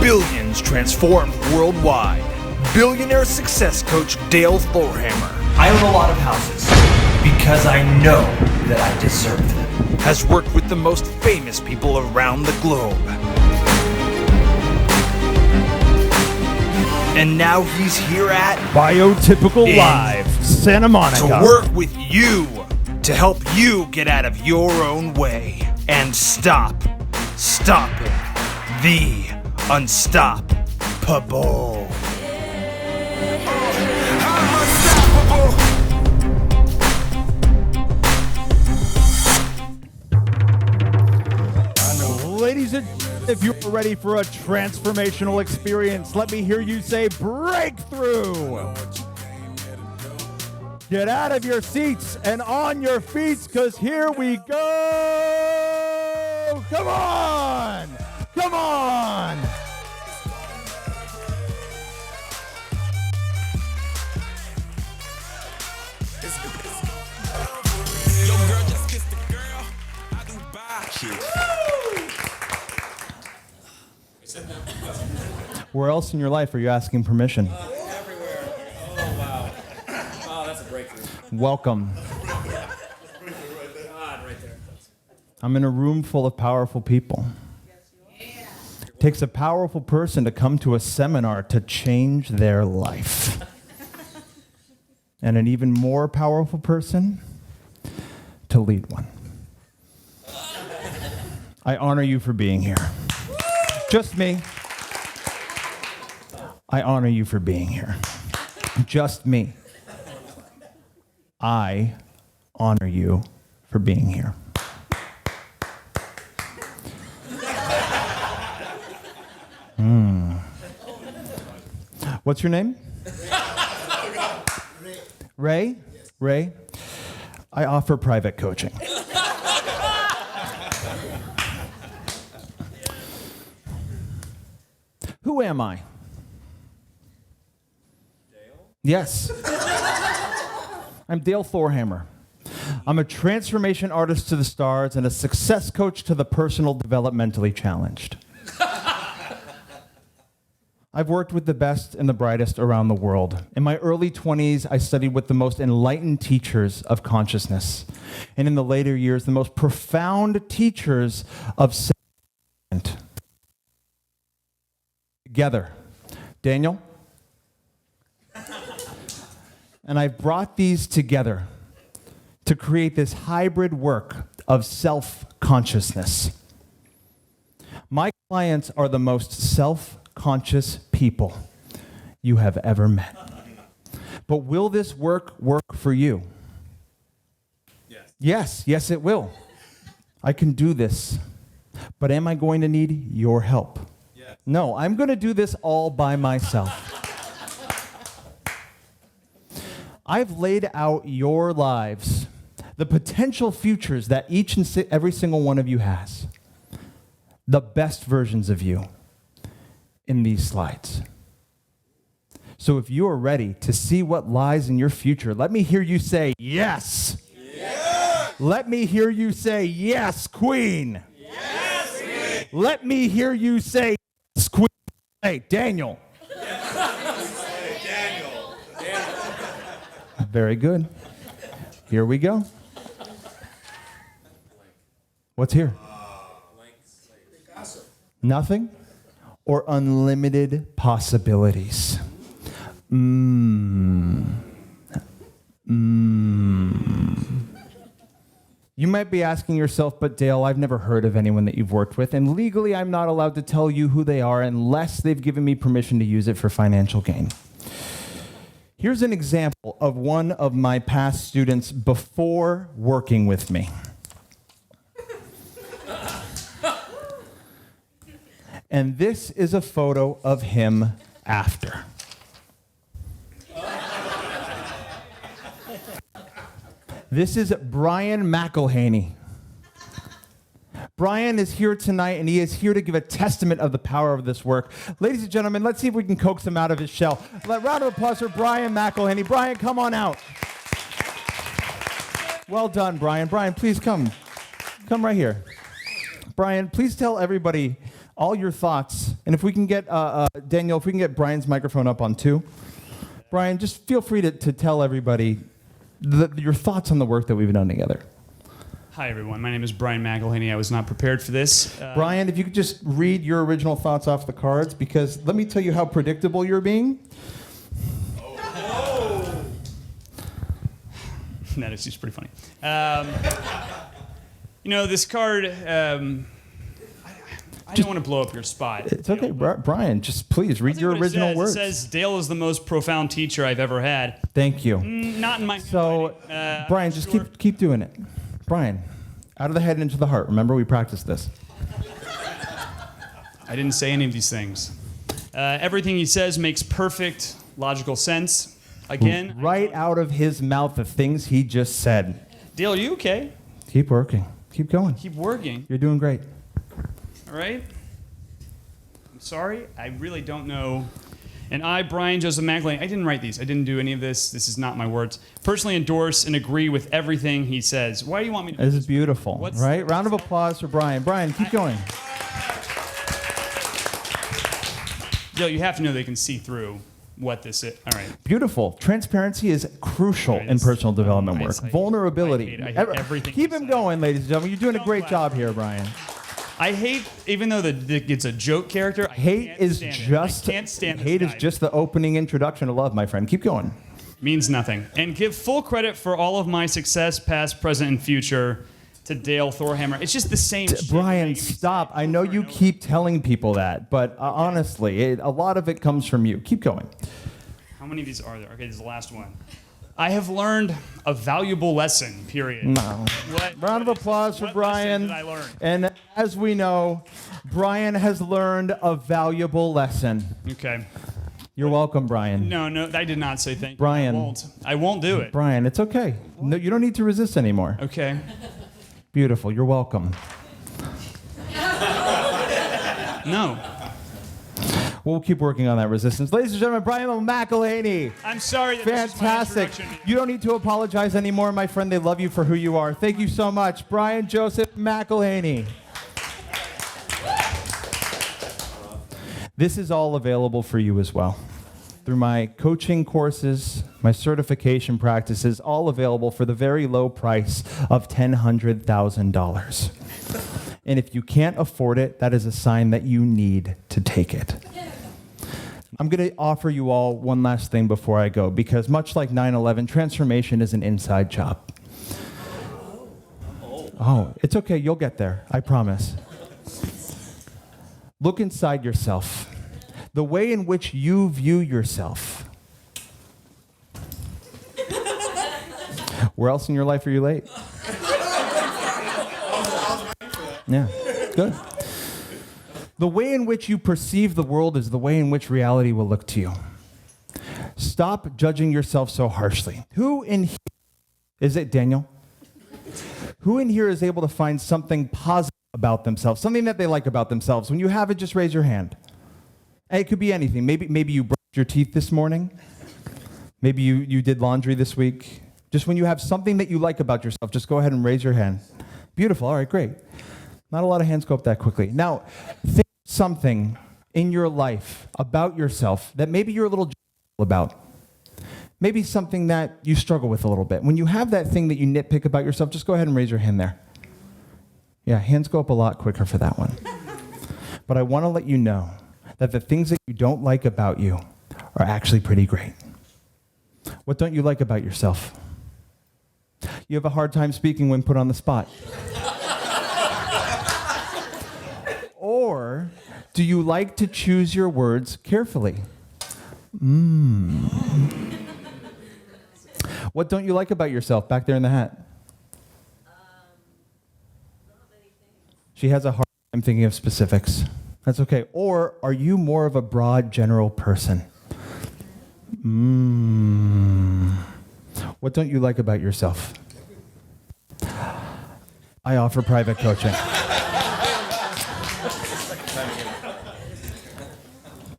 billions transformed worldwide. Billionaire success coach Dale Thorhammer. I own a lot of houses because I know that I deserve them. Has worked with the most famous people around the globe. And now he's here at BioTypical Live, Santa Monica. To work with you, to help you get out of your own way and stopping the unstoppable. Ladies and gentlemen, if you're ready for a transformational experience, let me hear you say breakthrough. Get out of your seats and on your feet, because here we go. Come on. Come on. Where else in your life are you asking permission? Everywhere. Oh, wow. Oh, that's a breakthrough. Welcome. God, right there. I'm in a room full of powerful people. It takes a powerful person to come to a seminar to change their life. And an even more powerful person to lead one. I honor you for being here. Just me. I honor you for being here. Just me. I honor you for being here. What's your name? Ray? Ray? I offer private coaching. Who am I? Yes. I'm Dale Thorhammer. I'm a transformation artist to the stars and a success coach to the personal developmentally challenged. I've worked with the best and the brightest around the world. In my early 20s, I studied with the most enlightened teachers of consciousness. And in the later years, the most profound teachers of self-development. Together. Daniel? And I've brought these together to create this hybrid work of self-consciousness. My clients are the most self-conscious people you have ever met. But will this work for you? Yes. Yes, it will. I can do this. But am I going to need your help? Yes. No, I'm going to do this all by myself. I've laid out your lives, the potential futures that each and every single one of you has, the best versions of you in these slides. So if you are ready to see what lies in your future, let me hear you say yes. Yes. Let me hear you say yes, Queen. Yes, Queen. Let me hear you say yes, Queen. Hey, Daniel. Very good. Here we go. What's here? Nothing or unlimited possibilities? You might be asking yourself, but Dale, I've never heard of anyone that you've worked with, and legally I'm not allowed to tell you who they are unless they've given me permission to use it for financial gain. Here's an example of one of my past students before working with me. And this is a photo of him after. This is Brian McElhaney. Brian is here tonight, and he is here to give a testament of the power of this work. Ladies and gentlemen, let's see if we can coax him out of his shell. A round of applause for Brian McElhaney. Brian, come on out. Well done, Brian. Brian, please come. Come right here. Brian, please tell everybody all your thoughts. And if we can get, Daniel, if we can get Brian's microphone up on too. Brian, just feel free to tell everybody your thoughts on the work that we've done together. Hi, everyone. My name is Brian McElhaney. I was not prepared for this. Brian, if you could just read your original thoughts off the cards, because let me tell you how predictable you're being. That is just pretty funny. This card, I don't want to blow up your spot. It's okay, Brian, just please read your original words. It says, Dale is the most profound teacher I've ever had. Thank you. Not in my So, Brian, just keep doing it. Brian, out of the head into the heart. Remember, we practiced this. I didn't say any of these things. Everything he says makes perfect logical sense. Again, right out of his mouth, the things he just said. Dale, are you okay? Keep working. Keep going. Keep working. You're doing great. All right. I'm sorry. I really don't know. And I, Brian Joseph McElhaney, I didn't write these. I didn't do any of this. This is not my words. Personally endorse and agree with everything he says. Why do you want me to do this? This is beautiful, right? Round of applause for Brian. Brian, keep going. Dale, you have to know they can see through what this is. All right. Beautiful. Transparency is crucial in personal development work. Vulnerability. I hate everything. Keep him going, ladies and gentlemen. You're doing a great job here, Brian. I hate, even though it's a joke character. Hate is just the opening introduction to love, my friend. Keep going. Means nothing. And give full credit for all of my success, past, present, and future, to Dale Thorhammer. It's just the same shit. Brian, stop. I know you keep telling people that, but honestly, a lot of it comes from you. Keep going. How many of these are there? Okay, this is the last one. I have learned a valuable lesson, period. No. Round of applause for Brian. What lesson did I learn? And as we know, Brian has learned a valuable lesson. Okay. You're welcome, Brian. No, I did not say thank you. Brian. I won't do it. Brian, it's okay. No, you don't need to resist anymore. Okay. Beautiful. You're welcome. No. We'll keep working on that resistance. Ladies and gentlemen, Brian McElhaney. I'm sorry that Fantastic. This is my introduction. You don't need to apologize anymore, my friend. They love you for who you are. Thank you so much. Brian Joseph McElhaney. This is all available for you as well. Through my coaching courses, my certification practices, all available for the very low price of $100,000. And if you can't afford it, that is a sign that you need to take it. I'm going to offer you all one last thing before I go, because much like 9/11, transformation is an inside job. Oh, it's okay. You'll get there. I promise. Look inside yourself. The way in which you view yourself. Where else in your life are you late? Yeah, good. The way in which you perceive the world is the way in which reality will look to you. Stop judging yourself so harshly. Who in here, is it Daniel? Who in here is able to find something positive about themselves, something that they like about themselves? When you have it, just raise your hand. And it could be anything. Maybe you brushed your teeth this morning. Maybe you did laundry this week. Just when you have something that you like about yourself, just go ahead and raise your hand. Beautiful. All right, great. Not a lot of hands go up that quickly. Now, think something in your life about yourself that maybe you're a little about. Maybe something that you struggle with a little bit. When you have that thing that you nitpick about yourself, just go ahead and raise your hand there. Yeah, hands go up a lot quicker for that one. But I want to let you know that the things that you don't like about you are actually pretty great. What don't you like about yourself? You have a hard time speaking when put on the spot. Or do you like to choose your words carefully? What don't you like about yourself back there in the hat? Not many things. She has a hard time thinking of specifics. That's okay. Or are you more of a broad, general person? What don't you like about yourself? I offer private coaching.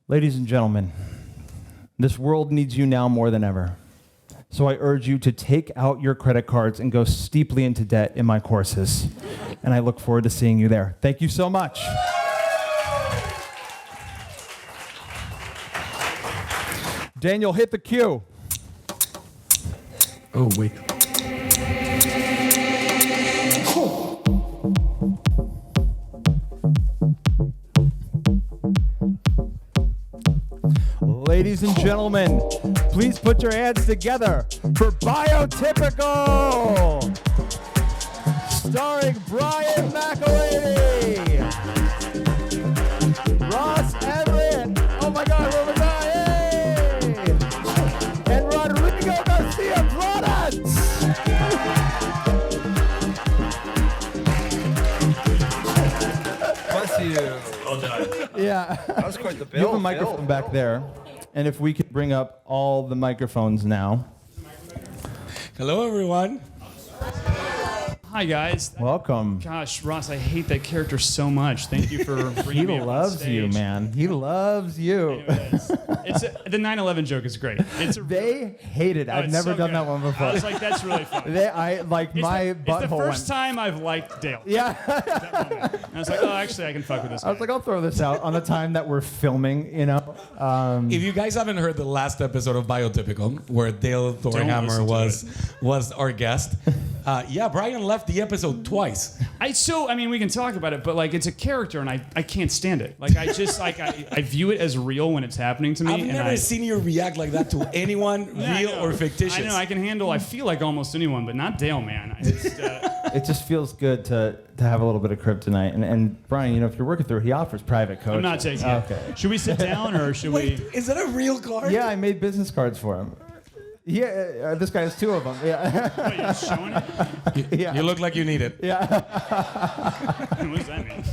Ladies and gentlemen, this world needs you now more than ever. So I urge you to take out your credit cards and go steeply into debt in my courses. and I look forward to seeing you there. Thank you so much. Daniel, hit the cue. Oh, wait. Ladies and gentlemen, please put your hands together for BioTypical, starring Brian McElhaney, Ross Everett, oh my God, where was I? Hey! And Rodrigo Garcia Products. Bless you. Yeah. That was quite the bill. You have a microphone back there. And if we could bring up all the microphones now. Hello, everyone. Hi, guys. Welcome. Gosh, Ross, I hate that character so much. Thank you for He bringing me up on loves you, stage. man. He loves you. The 9/11 joke is great. They hate it. I've it's never so done good. that one I before. was like, that's really funny. My It's the butthole first went. time I've liked Dale. Yeah. That moment. And I was like, oh, actually, I can fuck with this I was guy. like, I'll throw this out on the time that we're filming, you know. If you guys haven't heard the last episode of BioTypical, where Dale Thornhammer listen was our guest, yeah, Brian left the episode twice. I mean, we can talk about it, but like, it's a character, and I can't stand it. Like, I just like I view it as real when it's happening to me. I've and never seen you react like that to anyone, Yeah, I real know. or fictitious. I know I can handle. I feel like almost anyone, but not Dale, man. I just, It just feels good to have a little bit of kryptonite. And Brian, you know, if you're working through, he offers private coaching. I'm not taking it. Okay. Should we sit down or should Wait, we? is that a real card? Yeah, I made business cards for him. Yeah, this guy has two of them. Yeah. Wait, you're showing it? Yeah. You look like you need it. Yeah. What does that mean?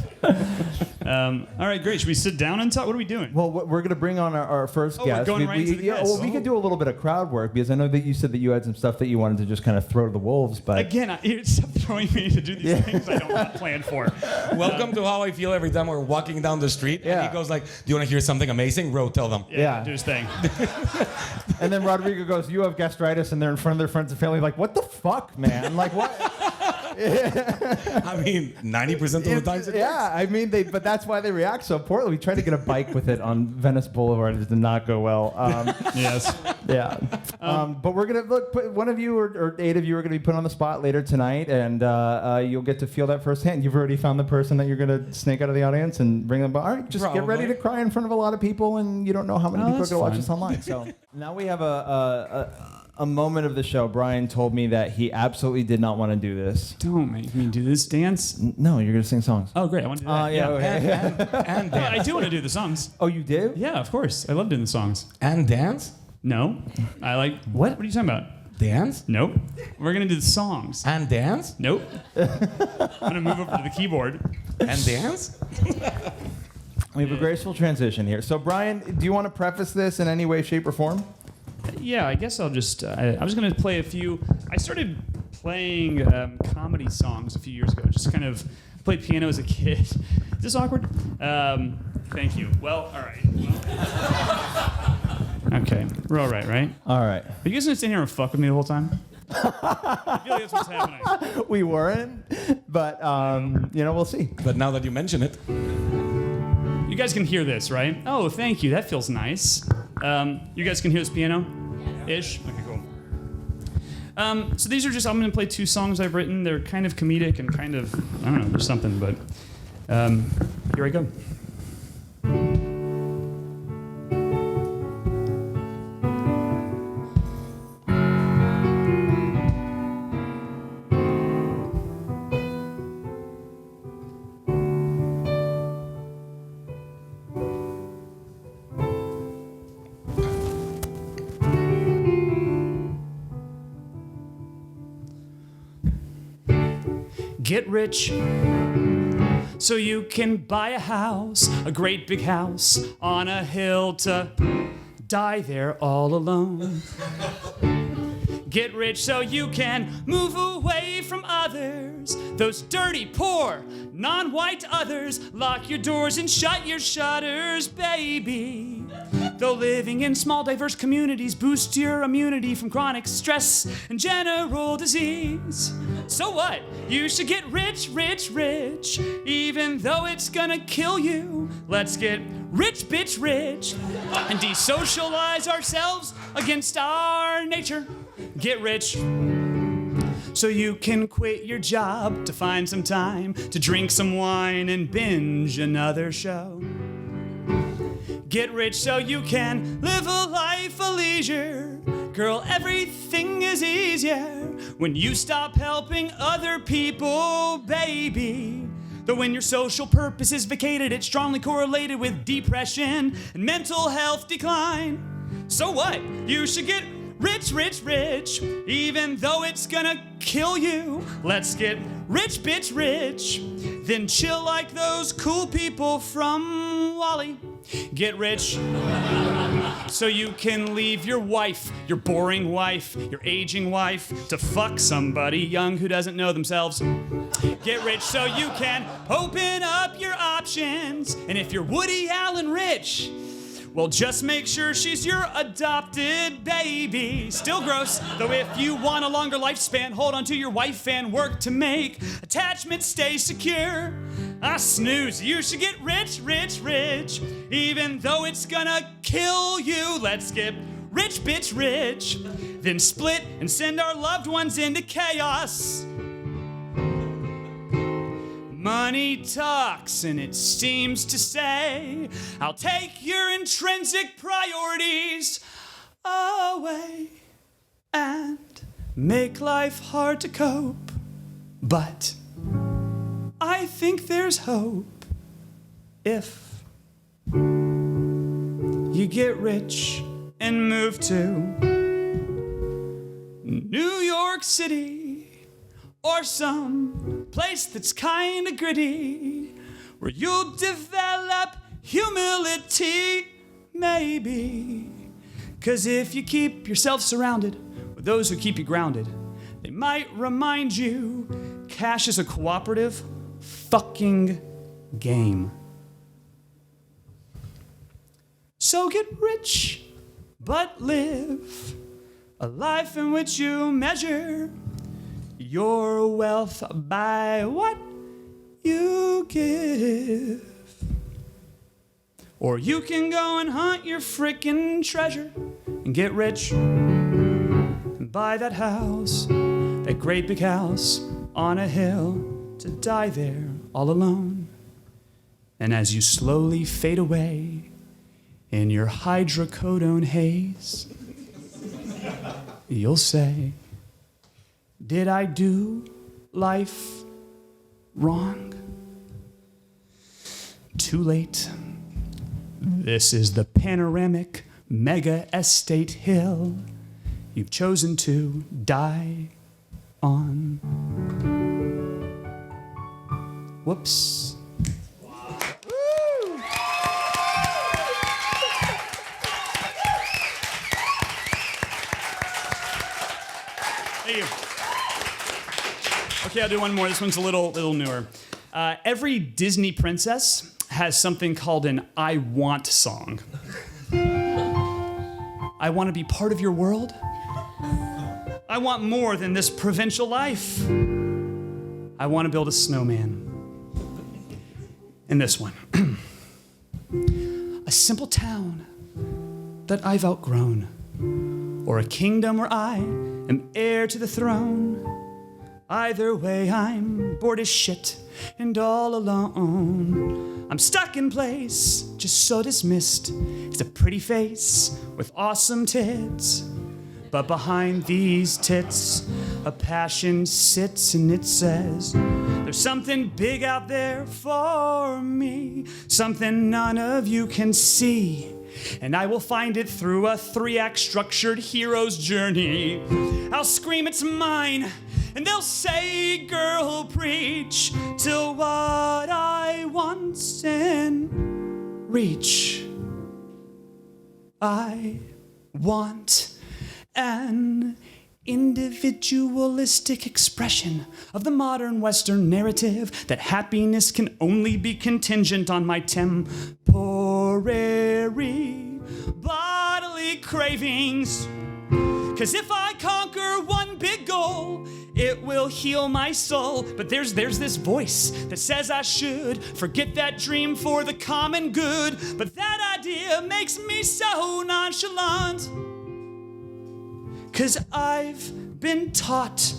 All right, great. Should we sit down and talk? What are we doing? Well, we're going to bring on our first Oh, we're guest. going right into the yeah, guest. well, we could do a little bit of crowd work because I know that you said that you had some stuff that you wanted to just kind of throw to the wolves. But Again, stop throwing me to do these things I don't have planned for. Welcome to how I feel every time we're walking down the street. Yeah. And he goes like, do you want to hear something amazing? Ro, tell them. Yeah. Do his thing. and then Rodrigo goes, "You have gastritis," and they're in front of their friends and family, like, "What the fuck, man? Like what?" I mean, 90% of the times it Yeah, I mean, but that's why they react so poorly. We tried to get a bike with it on Venice Boulevard. It did not go well. Yes. Yeah. But we're going to put one of you or 8 of you are going to be put on the spot later tonight, and you'll get to feel that firsthand. You've already found the person that you're going to snake out of the audience and bring them. All right, just get ready to cry in front of a lot of people, and you don't know how many people are that's going to watch fine. this online. So now we have a moment of the show. Brian told me that he absolutely did not want to do this. Don't make me do this dance. No, you're going to sing songs. Oh, great. I want to do that. Yeah, okay. And Well, I dance. do want to do the songs. Oh, you did? Yeah, of course. I love doing the songs. And dance? No. I like. What? What are you talking about? Dance? Nope. We're going to do the songs. And dance? Nope. I'm going to move over to the keyboard. And dance? We have a graceful transition here. So, Brian, do you want to preface this in any way, shape, or form? Yeah, I guess I'll just. I was going to play a few. I started playing comedy songs a few years ago. Just kind of played piano as a kid. Is this awkward? Thank you. Well, all right. Okay, we're all right? All right. Are you guys going to stand here and fuck with me the whole time? I feel like that's what's happening. We weren't, but, we'll see. But now that you mention it, You guys can hear this, right? Oh, thank you. That feels nice. You guys can hear this piano? Ish? Okay, cool. So these are just, I'm going to play 2 songs I've written. They're kind of comedic and kind of, I don't know, there's something, but here I go. Get rich so you can buy a house, a great big house on a hill to die there all alone. Get rich so you can move away from others, those dirty, poor, non-white others. Lock your doors and shut your shutters, baby. Though living in small, diverse communities boosts your immunity from chronic stress and general disease. So what? You should get rich, rich, rich, even though it's gonna kill you. Let's get rich, bitch, rich, and desocialize ourselves against our nature. Get rich so you can quit your job to find some time to drink some wine and binge another show. Get rich so you can live a life of leisure. Girl, everything is easier when you stop helping other people, baby. Though when your social purpose is vacated, it's strongly correlated with depression and mental health decline. So what? You should get rich, rich, rich, even though it's gonna kill you. Let's get rich, bitch, rich, then chill like those cool people from Wally. Get rich so you can leave your wife, your boring wife, your aging wife, to fuck somebody young who doesn't know themselves. Get rich so you can open up your options. And if you're Woody Allen rich, well, just make sure she's your adopted baby. Still gross, though if you want a longer lifespan, hold on to your wife and work to make attachments stay secure. Ah, snooze, you should get rich, rich, rich, even though it's gonna kill you. Let's get rich, bitch, rich, then split and send our loved ones into chaos. Money talks and it seems to say, I'll take your intrinsic priorities away and make life hard to cope. But I think there's hope if you get rich and move to New York City, or some place that's kinda gritty, where you'll develop humility, maybe. 'Cause if you keep yourself surrounded with those who keep you grounded, they might remind you cash is a cooperative fucking game. So get rich, but live a life in which you measure your wealth by what you give. Or you can go and hunt your frickin' treasure and get rich and buy that house, that great big house on a hill, to die there all alone. And as you slowly fade away in your hydrocodone haze, you'll say, did I do life wrong? Too late. This is the panoramic mega estate hill you've chosen to die on. Whoops. Thank you. Okay, I'll do one more. This one's a little newer. Every Disney princess has something called an I want song. I want to be part of your world. I want more than this provincial life. I want to build a snowman. And this one. A simple town that I've outgrown, or a kingdom where I am heir to the throne. Either way, I'm bored as shit and all alone. I'm stuck in place, just so dismissed. It's a pretty face with awesome tits. But behind these tits, a passion sits and it says, there's something big out there for me, something none of you can see. And I will find it through a 3-act structured hero's journey. I'll scream it's mine, and they'll say, girl, preach, till what I want and reach. I want an individualistic expression of the modern Western narrative that happiness can only be contingent on my temporary bodily cravings. 'Cause if I conquer one big goal, it will heal my soul. But there's this voice that says I should forget that dream for the common good. But that idea makes me so nonchalant. 'Cause I've been taught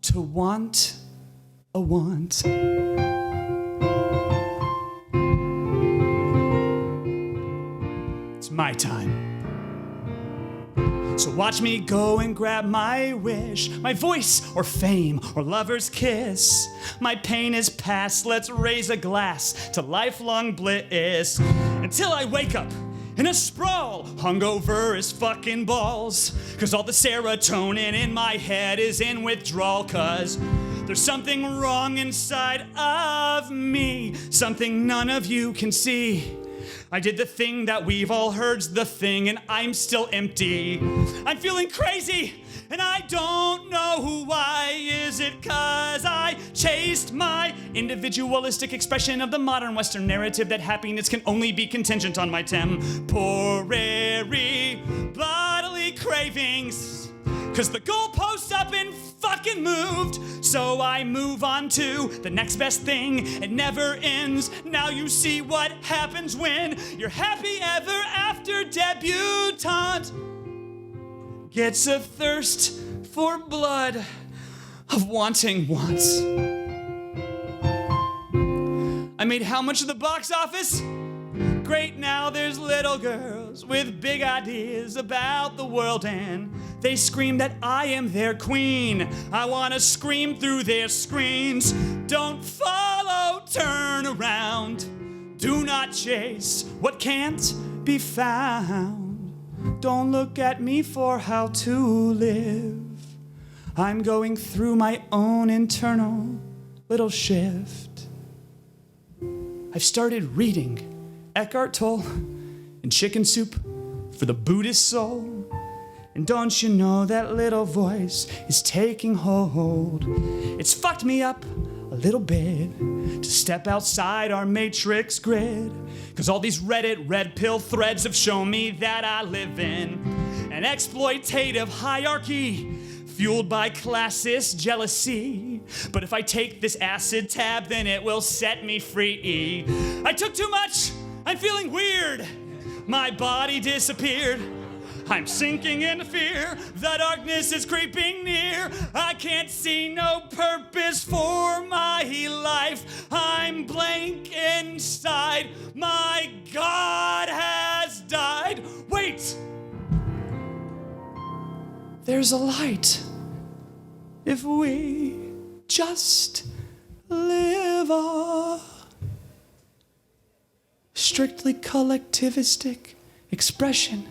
to want a want. It's my time. So watch me go and grab my wish, my voice or fame or lover's kiss. My pain is past, let's raise a glass to lifelong bliss. Until I wake up in a sprawl, hungover as fucking balls. 'Cause all the serotonin in my head is in withdrawal. 'Cause there's something wrong inside of me, something none of you can see. I did the thing that we've all heard's the thing, and I'm still empty. I'm feeling crazy, and I don't know why. Is it 'cause I chased my individualistic expression of the modern Western narrative that happiness can only be contingent on my temporary bodily cravings? 'Cause the goalposts up and fucking moved, so I move on to the next best thing. It never ends. Now you see what happens when your happy ever after debutante gets a thirst for blood of wanting wants. I made how much at the box office? Great, now there's little girls with big ideas about the world, and they scream that I am their queen. I wanna scream through their screens. Don't follow, turn around. Do not chase what can't be found. Don't look at me for how to live. I'm going through my own internal little shift. I've started reading Eckhart Tolle and Chicken Soup for the Buddhist soul. And don't you know that little voice is taking hold? It's fucked me up a little bit to step outside our matrix grid. 'Cause all these Reddit red pill threads have shown me that I live in an exploitative hierarchy fueled by classist jealousy. But if I take this acid tab, then it will set me free. I took too much. I'm feeling weird. My body disappeared. I'm sinking into fear. The darkness is creeping near. I can't see no purpose for my life. I'm blank inside. My God has died. Wait! There's a light. If we just live a strictly collectivistic expression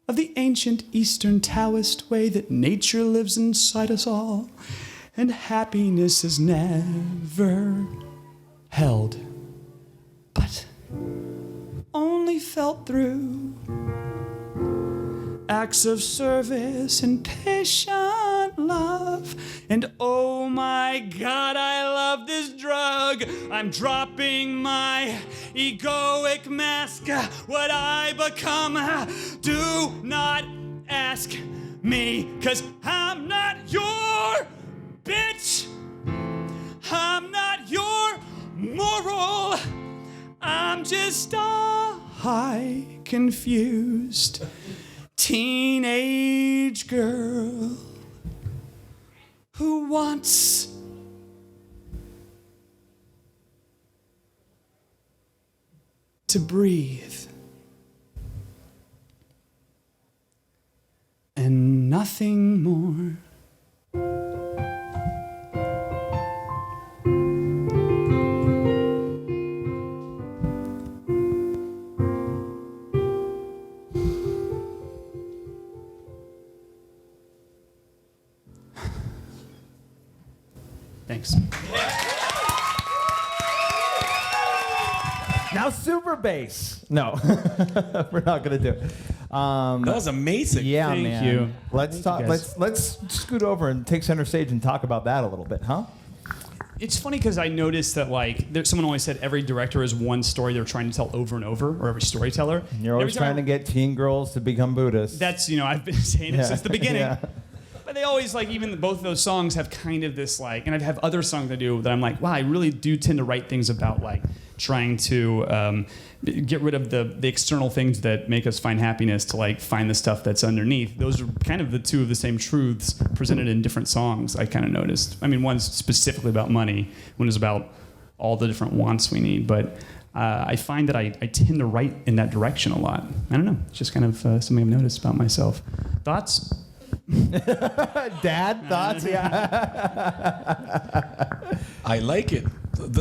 of the ancient Eastern Taoist way that nature lives inside us all, and happiness is never held, but only felt through acts of service and patient love. And oh my God, I love this drug. I'm dropping my egoic mask. What I become, do not ask me, 'cause I'm not your bitch. I'm not your moral. I'm just a high, confused teenage girl who wants to breathe and nothing more. Thanks. Now super bass. No, we're not gonna do it. That was amazing. Yeah, Thank man. you. Let's talk. guys. Let's scoot over and take center stage and talk about that a little bit, huh? It's funny because I noticed that someone always said every director has one story they're trying to tell over and over, or every storyteller. You're always trying to get teen girls to become Buddhists. That's I've been saying it since the beginning. Yeah. But they always even both of those songs have kind of this and I have other songs I do that I'm like, wow, I really do tend to write things about trying to get rid of the external things that make us find happiness to find the stuff that's underneath. Those are kind of the two of the same truths presented in different songs. I kind of noticed. I mean, one's specifically about money, one is about all the different wants we need, but. I find that I tend to write in that direction a lot. I don't know. It's just kind of something I've noticed about myself. Thoughts? Dad, thoughts? Yeah. I like it.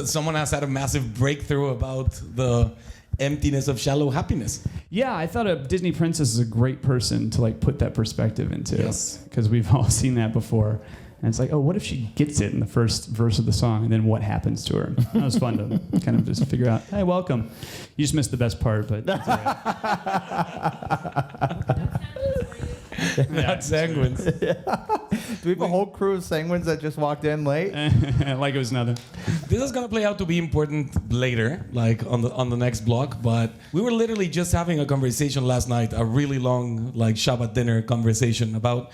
Someone has had a massive breakthrough about the emptiness of shallow happiness. Yeah, I thought a Disney princess is a great person to put that perspective into. Yes. Because we've all seen that before. And it's what if she gets it in the first verse of the song, and then what happens to her? That was fun to kind of just figure out, hey, welcome. You just missed the best part, but that's all right. That's sanguines. Do we have a whole crew of sanguines that just walked in late? Like it was nothing. This is gonna play out to be important later, on the next block. But we were literally just having a conversation last night, a really long Shabbat dinner conversation about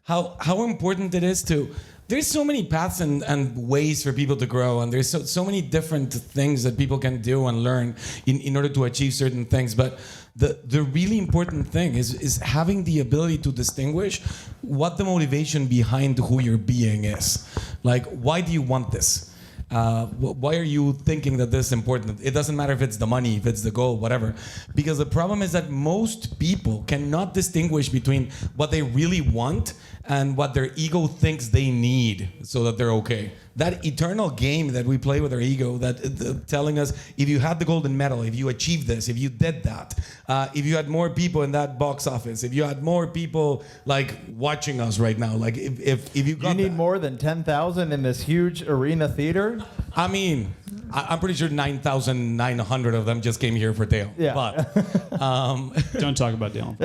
how important it is to. There's so many paths and ways for people to grow, and there's so many different things that people can do and learn in order to achieve certain things. But the really important thing is having the ability to distinguish what the motivation behind who you're being is. Why do you want this? Why are you thinking that this is important? It doesn't matter if it's the money, if it's the goal, whatever. Because the problem is that most people cannot distinguish between what they really want and what their ego thinks they need so that they're okay. That eternal game that we play with our ego, that telling us if you had the golden medal, if you achieved this, if you did that, if you had more people in that box office, if you had more people watching us right now, if you got You need more than 10,000 in this huge arena theater? I mean, I'm pretty sure 9,900 of them just came here for Dale. Yeah. But Don't talk about Dale.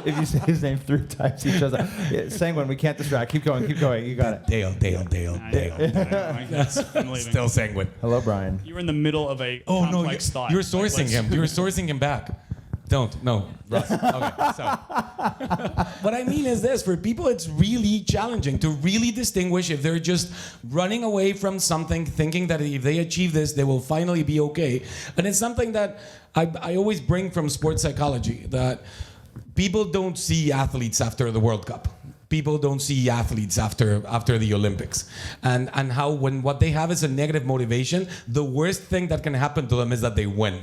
If you say his name 3 times, he shows up. Yeah, Sanguine, we can't distract. Keep going. You got it. Dale. I guess I'm leaving. Still sanguine. Hello, Brian. You were in the middle of a Oh no, complex thought. you're sourcing him. You're sourcing him back. Don't. No. Russ. Okay. So what I mean is this: for people, it's really challenging to really distinguish if they're just running away from something, thinking that if they achieve this, they will finally be okay. And it's something that I always bring from sports psychology, that people don't see athletes after the World Cup. People don't see athletes after the Olympics, and how when what they have is a negative motivation, the worst thing that can happen to them is that they win.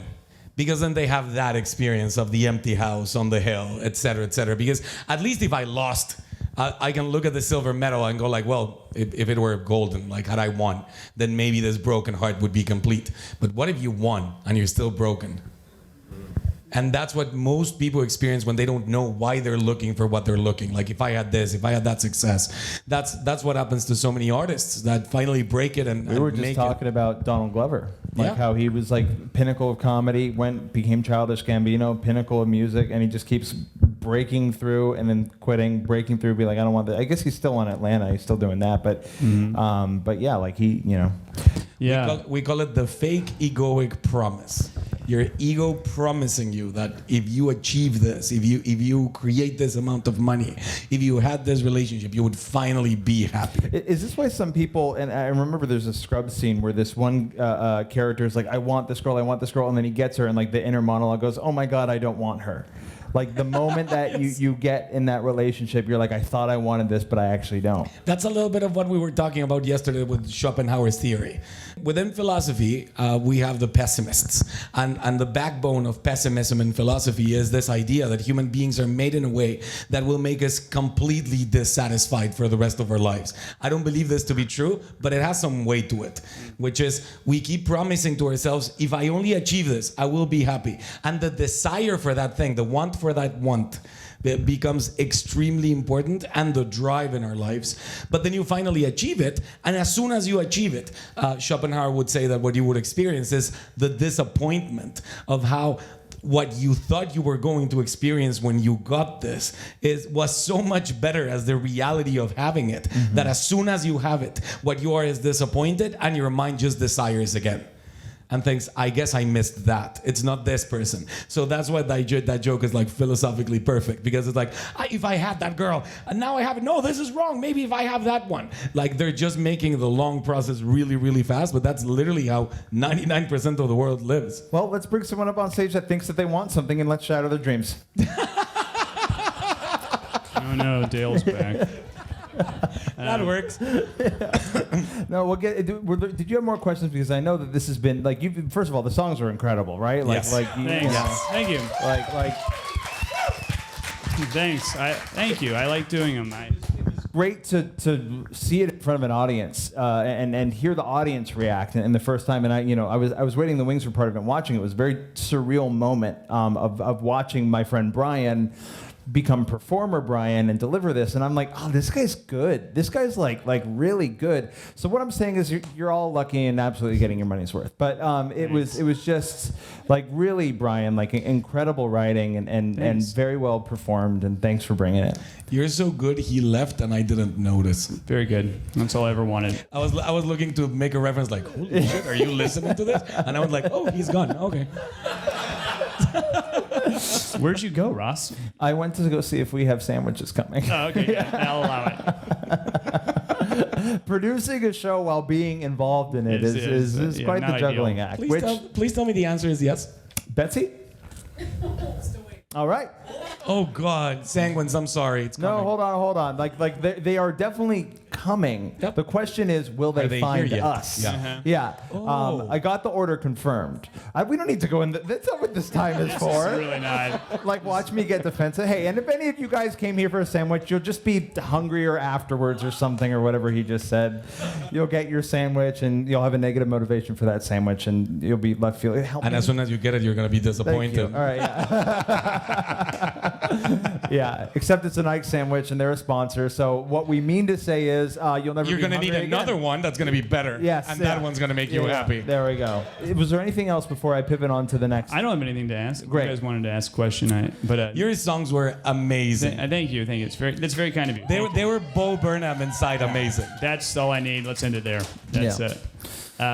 Because then they have that experience of the empty house on the hill, et cetera, et cetera. Because at least if I lost, I can look at the silver medal and go well, if it were golden, had I won, then maybe this broken heart would be complete. But what if you won and you're still broken? And that's what most people experience when they don't know why they're looking for what they're looking. If I had this, if I had that success, that's what happens to so many artists that finally break it and We were just talking about Donald Glover, how he was pinnacle of comedy, became Childish Gambino, pinnacle of music, and he just keeps breaking through and then quitting, breaking through, be I don't want that. I guess he's still on Atlanta, he's still doing that, but yeah, he, Yeah. We call it the fake egoic promise. Your ego promising you that if you achieve this, if you create this amount of money, if you had this relationship, you would finally be happy. Is this why some people, and I remember there's a Scrubs scene where this one character is I want this girl, and then he gets her, and the inner monologue goes, oh my God, I don't want her. The moment that you get in that relationship, you're I thought I wanted this, but I actually don't. That's a little bit of what we were talking about yesterday with Schopenhauer's theory. Within philosophy, we have the pessimists. And the backbone of pessimism in philosophy is this idea that human beings are made in a way that will make us completely dissatisfied for the rest of our lives. I don't believe this to be true, but it has some weight to it, which is we keep promising to ourselves, if I only achieve this, I will be happy. And the desire for that thing, the want for that want, becomes extremely important, and the drive in our lives. But then you finally achieve it, and as soon as you achieve it, Schopenhauer would say that what you would experience is the disappointment of how what you thought you were going to experience when you got this was so much better as the reality of having it, that as soon as you have it, what you are is disappointed and your mind just desires again and thinks, I guess I missed that. It's not this person. So that's why that joke is like philosophically perfect, because it's like, if I had that girl and now I have it, no, this is wrong. Maybe if I have that one. Like, they're just making the long process really, really fast, but that's literally how 99% of the world lives. Well, let's bring someone up on stage that thinks that they want something, and let's shatter their dreams. Oh no, Dale's back. That works. No, we'll get. Did you have more questions? Because I know that this has been like you. First of all, the songs are incredible, right? Like, Yes. like you, Thanks. yeah. Thank you. Like Thanks. Thank you. I like doing them. great to see it in front of an audience and hear the audience react. And the first time, and I was waiting in the wings for part of it and watching it. It was a very surreal moment of watching my friend Brian become performer Brian and deliver this, and I'm like, oh, this guy's good. This guy's like really good. So what I'm saying is you're all lucky and absolutely getting your money's worth. But it was just like really, Brian, like incredible writing and very well performed, and thanks for bringing it. You're so good. He left and I didn't notice. Very good. That's all I ever wanted. I was looking to make a reference like, holy shit, are you listening to this? And I was like, oh, he's gone. Okay. Where'd you go, Ross? I went to go see if we have sandwiches coming. Oh, okay. Yeah, I'll allow it. Producing a show while being involved in it is quite the juggling act. Please tell me the answer is yes. Betsy? All right. Oh God, Sanguines, I'm sorry. It's coming. No, hold on. Like they are definitely coming. Yep. The question is, will Are they they find here yet? us? Yeah. Uh-huh. Yeah. Oh. I got the order confirmed. We don't need to go in. That's not what this time is for. Really not. Like, watch me get defensive. Hey, and if any of you guys came here for a sandwich, you'll just be hungrier afterwards or something, or whatever he just said. You'll get your sandwich, and you'll have a negative motivation for that sandwich, and you'll be left feeling. Help And me. as soon as you get it, you're gonna be Thank you. disappointed. All right. Yeah. Yeah. Except it's an Ike sandwich, and they're a sponsor. So what we mean to say is, you'll never. You're be gonna need hungry another again. one that's gonna be better. Yes. And yeah. that one's gonna make you Yeah, happy. There we go. Was there anything else before I pivot on to the next? I don't have anything to ask. Great. You guys wanted to ask a question, but Your songs were amazing. thank you. That's very kind of you. They were Bo Burnham inside amazing. That's all I need. Let's end it there. That's Yeah.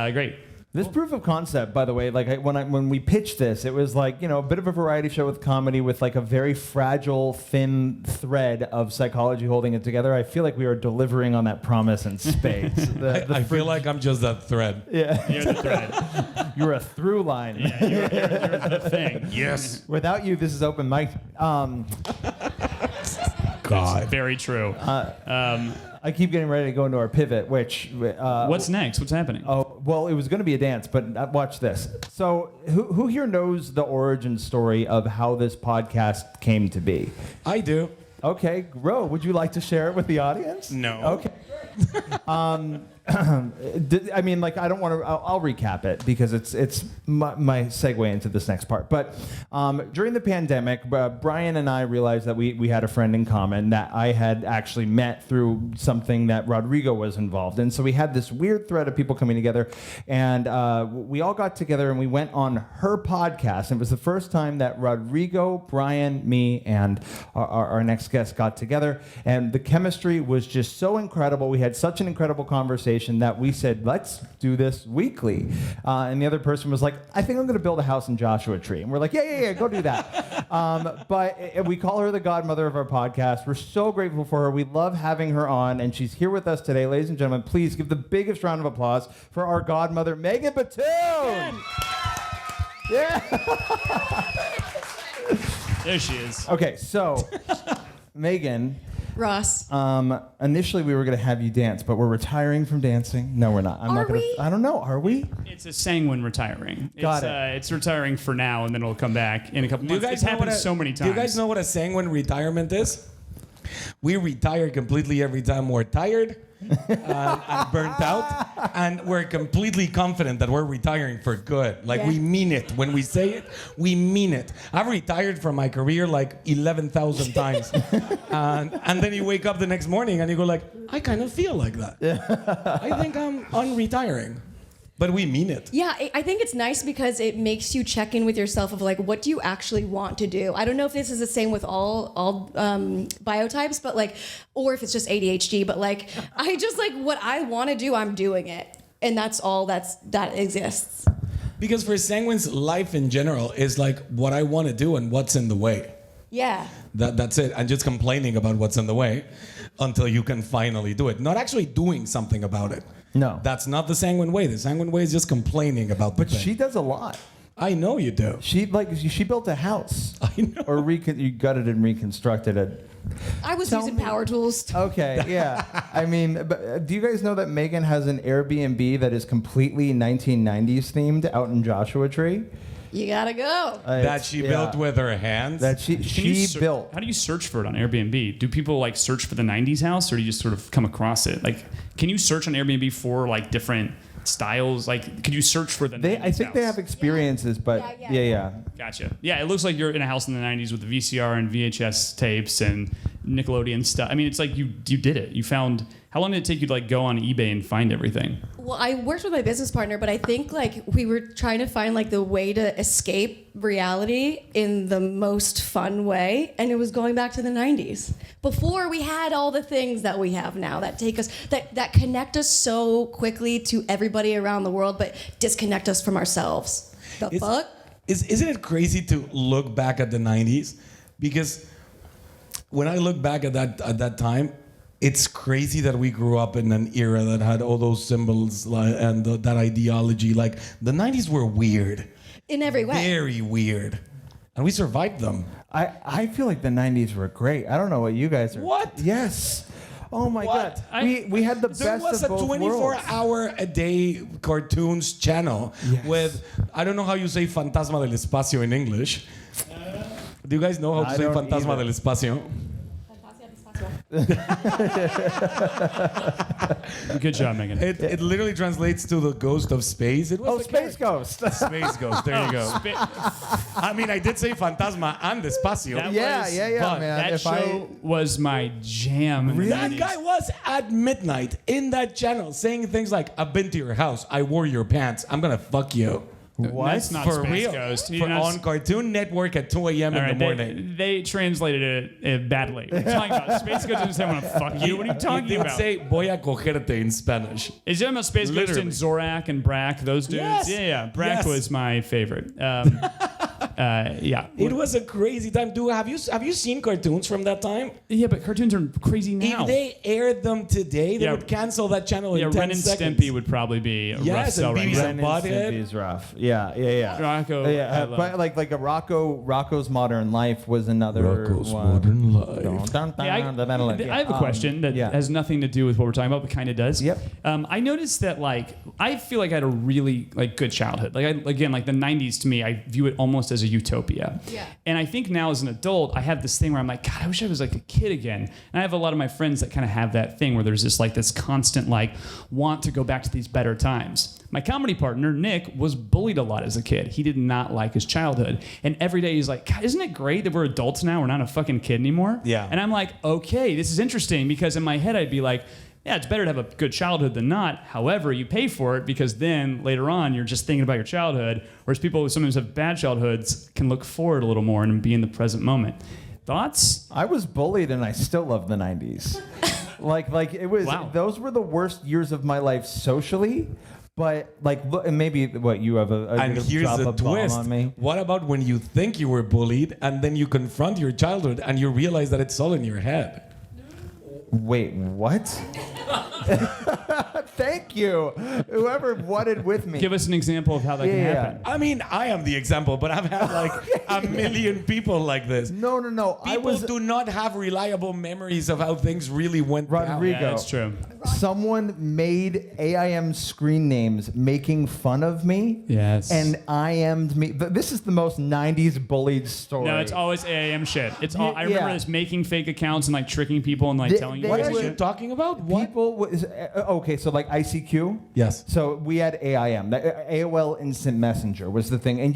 it. Great. This proof of concept, by the way, like when we pitched this, it was like, a bit of a variety show with comedy with like a very fragile, thin thread of psychology holding it together. I feel like we are delivering on that promise in spades. I feel like I'm just that thread. Yeah, You're the thread. you're a through line. Yeah, you're the thing. Yes. Without you, this is open mic. God. Very true. I keep getting ready to go into our pivot, which What's next? What's happening? Oh, well, it was going to be a dance, but watch this. So, who here knows the origin story of how this podcast came to be? I do. Okay, Ro, would you like to share it with the audience? No. Okay. I mean, like, I don't want to. I'll recap it because it's my segue into this next part. But during the pandemic, Brian and I realized that we had a friend in common that I had actually met through something that Rodrigo was involved in. So we had this weird thread of people coming together, and we all got together and we went on her podcast. And it was the first time that Rodrigo, Brian, me, and our next guest got together, and the chemistry was just so incredible. We had such an incredible conversation that we said, let's do this weekly. And the other person was like, I think I'm going to build a house in Joshua Tree. And we're like, yeah, go do that. But we call her the godmother of our podcast. We're so grateful for her. We love having her on, and she's here with us today. Ladies and gentlemen, please give the biggest round of applause for our godmother, Megan Batoon. Yeah. There she is. Okay, so Megan, Ross. initially we were going to have you dance, but we're retiring from dancing. No, we're not. I'm not Are gonna, we? I don't know. Are we? It's a sanguine retiring. Got It's retiring for now, and then it'll come back in a couple Do you months. guys It's happened so many times. Do you guys know what a sanguine retirement is? We retire completely every time we're tired and burnt out, and we're completely confident that we're retiring for good. Like, Yeah. we mean it. When we say it, we mean it. I've retired from my career like 11,000 times. And then you wake up the next morning and you go like, I kind of feel like that. I think I'm unretiring. But we mean it. Yeah, I think it's nice because it makes you check in with yourself of like, what do you actually want to do? I don't know if this is the same with all biotypes, but like, or if it's just ADHD, but like, I just like what I want to do, I'm doing it. And that's all that exists. Because for sanguines, life in general is like what I want to do and what's in the way. Yeah. That's it. And just complaining about what's in the way until you can finally do it. Not actually doing something about it. No. That's not the sanguine way. The sanguine way is just complaining about the But thing. she does a lot. I know you do. She built a house. I know. Or you gutted and reconstructed it. I was Tell using me- power tools. Okay, yeah. I mean, but do you guys know that Megan has an Airbnb that is completely 1990s themed out in Joshua Tree? You gotta go. That she built with her hands. That Can you she built. How do you search for it on Airbnb? Do people like search for the 90s house, or do you just sort of come across it? Like, can you search on Airbnb for like different styles? Like, could you search for the 90s I think they house? have experiences, but yeah. Gotcha. Yeah, it looks like you're in a house in the 90s with the VCR and VHS tapes and Nickelodeon stuff. I mean, it's like you did it. You found. How long did it take you to like go on eBay and find everything? Well, I worked with my business partner, but I think like we were trying to find like the way to escape reality in the most fun way, and it was going back to the 90s. Before we had all the things that we have now that take us that connect us so quickly to everybody around the world, but disconnect us from ourselves. The fuck? Isn't it crazy to look back at the 90s? Because when I look back at that time, it's crazy that we grew up in an era that had all those symbols and that ideology. Like, the 90s were weird. In every way. Very weird. And we survived them. I feel like the 90s were great. I don't know what you guys are. What? Yes. Oh my What? God. We had the There best was of a both worlds. 24-hour-a-day cartoons channel with, I don't know how you say Fantasma del Espacio in English. Do you guys know how to I say don't Fantasma either. del Espacio? Good job, Megan. It literally translates to the ghost of space. It was Oh, a Space Ghost. Space Ghost. There you go. I mean, I did say Fantasma and Espacio. That yeah, was- yeah, but man. That If show was my jam. in the That 90s. guy was at midnight in that channel saying things like, I've been to your house, I wore your pants, I'm gonna fuck you. What? That's not For Space real. Ghost. For on Cartoon Network at 2 a.m. All in right, the morning. They translated it badly. What are you talking about? Space Ghost doesn't say I want to fuck you. What are you talking He would about? say, voy a cogerte in Spanish. Is it about Space Ghost Literally. and Zorak and Brack, those dudes? Yes. Yeah. Brack Yes. was my favorite. Yeah. It was a crazy time. Dude, have you seen cartoons from that time? Yeah, but cartoons are crazy now. If they aired them today, they Yeah. would cancel that channel in Yeah, 10 Ren and seconds. Stimpy would probably be a rough Yes, sell and right Beavis now. and Ren and Butthead. Stimpy is rough. Yeah. Rocco. Yeah, I love- but like a Rocco's Modern Life was another one. Life. Yeah, The Madeline. I have a question that has nothing to do with what we're talking about, but kind of does. Yep. I noticed that I feel like I had a really good childhood. The 90s to me, I view it almost as a utopia. Yeah. And I think now as an adult, I have this thing where I'm like, God, I wish I was like a kid again. And I have a lot of my friends that kind of have that thing where there's this constant want to go back to these better times. My comedy partner, Nick, was bullied a lot as a kid. He did not like his childhood. And every day he's like, God, isn't it great that we're adults now? We're not a fucking kid anymore. Yeah. And I'm like, okay, this is interesting, because in my head I'd be like, yeah, it's better to have a good childhood than not. However, you pay for it because then later on you're just thinking about your childhood, whereas people who sometimes have bad childhoods can look forward a little more and be in the present moment. Thoughts? I was bullied and I still love the 90s. like it was. Wow. Those were the worst years of my life socially. But and maybe what you have a And here's drop the a bomb twist. on me. What about when you think you were bullied and then you confront your childhood and you realize that it's all in your head? Wait, what? Thank you. Whoever whatted with me. Give us an example of how that can Yeah. happen. I mean, I am the example, but I've had a million people like this. No. People do not have reliable memories of how things really went down. Rodrigo. Yeah, that's true. Someone made AIM screen names making fun of me. Yes. And IM'd me. This is the most 90s bullied story. No, it's always AAM shit. It's all. I Yeah. remember this making fake accounts and tricking people and telling you they What this are you shit. talking about? What? People was okay, so ICQ. Yes. So we had AIM, the AOL Instant Messenger was the thing, and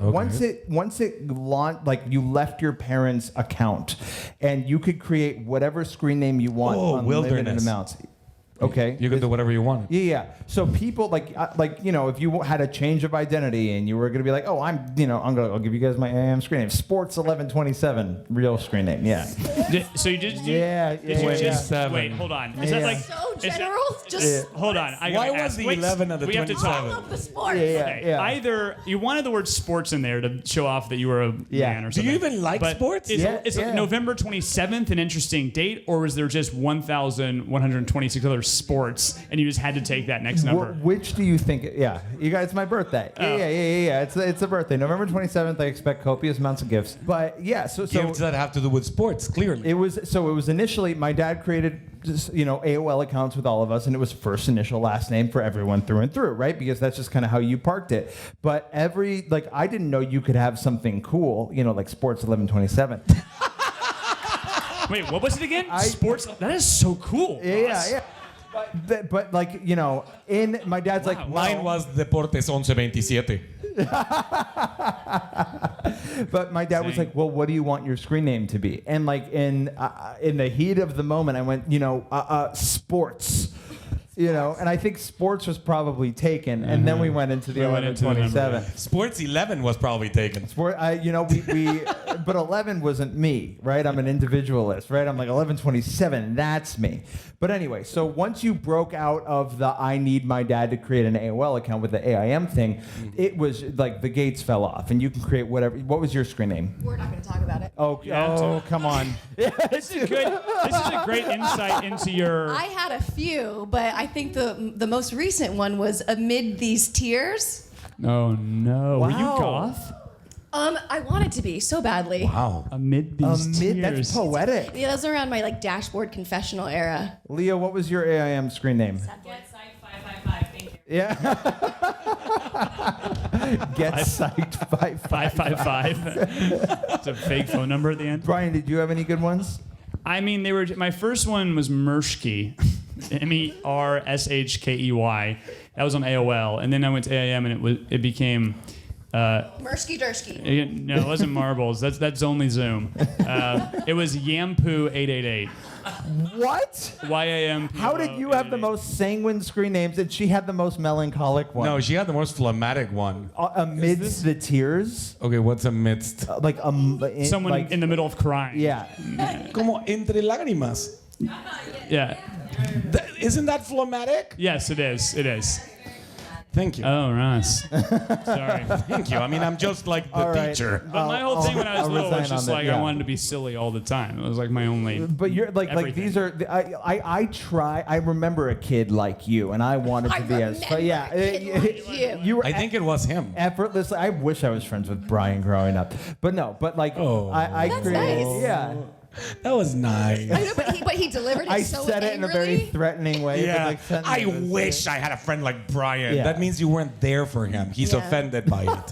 once it launched, you left your parents' account, and you could create whatever screen name you want, Oh, unlimited Wilderness. amounts. Okay. You can do whatever you want. Yeah. So people if you had a change of identity and you were gonna be like, oh, I'll give you guys my AIM screen name, Sports 1127, real screen name. Yeah. So you did? Yeah. Did you just 27. wait? Hold on. Is that like So is that- general. is- hold on. I Why gotta was ask. the Wait, 11 and the we have to 27? talk. Love the sports. Okay. Either you wanted the word sports in there to show off that you were a man or Do something. you even like But sports? Is Yeah. November 27th an interesting date, or was there just 1,126 other sports and you just had to take that next number? Which do you think? Yeah, you guys, it's my birthday. Oh. Yeah. It's a birthday, November 27th. I expect copious amounts of gifts. But yeah, so Gifts that have to do with sports, clearly. it was initially my dad created just, AOL accounts with all of us, and it was first initial last name for everyone through and through, right? Because that's just kind of how you parked it. But I didn't know you could have something cool, like Sports 1127. Wait, what was it again? Sports. That is so cool. Ross. Yeah. But in my dad's like, Mine was Deportes 1127. But my dad was like, well, what do you want your screen name to be? And in the heat of the moment, I went, sports. And I think sports was probably taken, and then we went into the We went into the number, 1127. Sports 11 was probably taken. But 11 wasn't me, right? I'm an individualist, right? I'm like 1127, that's me. But anyway, so once you broke out of the I need my dad to create an AOL account with the AIM thing, it was like the gates fell off, and you can create whatever. What was your screen name? We're not going to talk about it. Oh, come on. This is good. This is a great insight into your. I had a few, but I think the most recent one was Amid These Tears. Oh no! Were you Wow. goth? I wanted to be so badly. Wow. Amid these tears. That's poetic. Yeah, that was around my dashboard confessional era. Leo, what was your AIM screen name? Get psyched 555. Thank you. Yeah. Get psyched 555. It's a fake phone number at the end. Brian, did you have any good ones? I mean, they were. My first one was Mershkey, MERSHKEY. That was on AOL, and then I went to AIM, and it became. Mursky Dursky. No, it wasn't Marbles. That's only Zoom. It was Yampu 888. What? YAMPO. How did you have the most sanguine screen names and she had the most melancholic one? No, she had the most phlegmatic one. Amidst the tears? Okay, what's amidst? Someone in the middle of crying? Yeah. Como entre lágrimas. Yeah. Isn't that phlegmatic? Yes, it is. It is. Thank you. Oh, Ross. Sorry. Thank you. I mean, I'm just like the All right. teacher. But my whole thing when I was I'll little was resign just on that, like yeah. I wanted to be silly all the time. It was like my only. But you're like Everything. these are I remember a kid like you and I wanted to be as you were I think it was him. effortlessly. I wish I was friends with Brian growing up, but no. But I That's created nice. yeah. That was nice. I know, but he delivered it I so said it in a very angrily. threatening way. Yeah, but sent I me this- wish I had a friend like Brian. Yeah. That means you weren't there for him. He's Yeah. offended by it.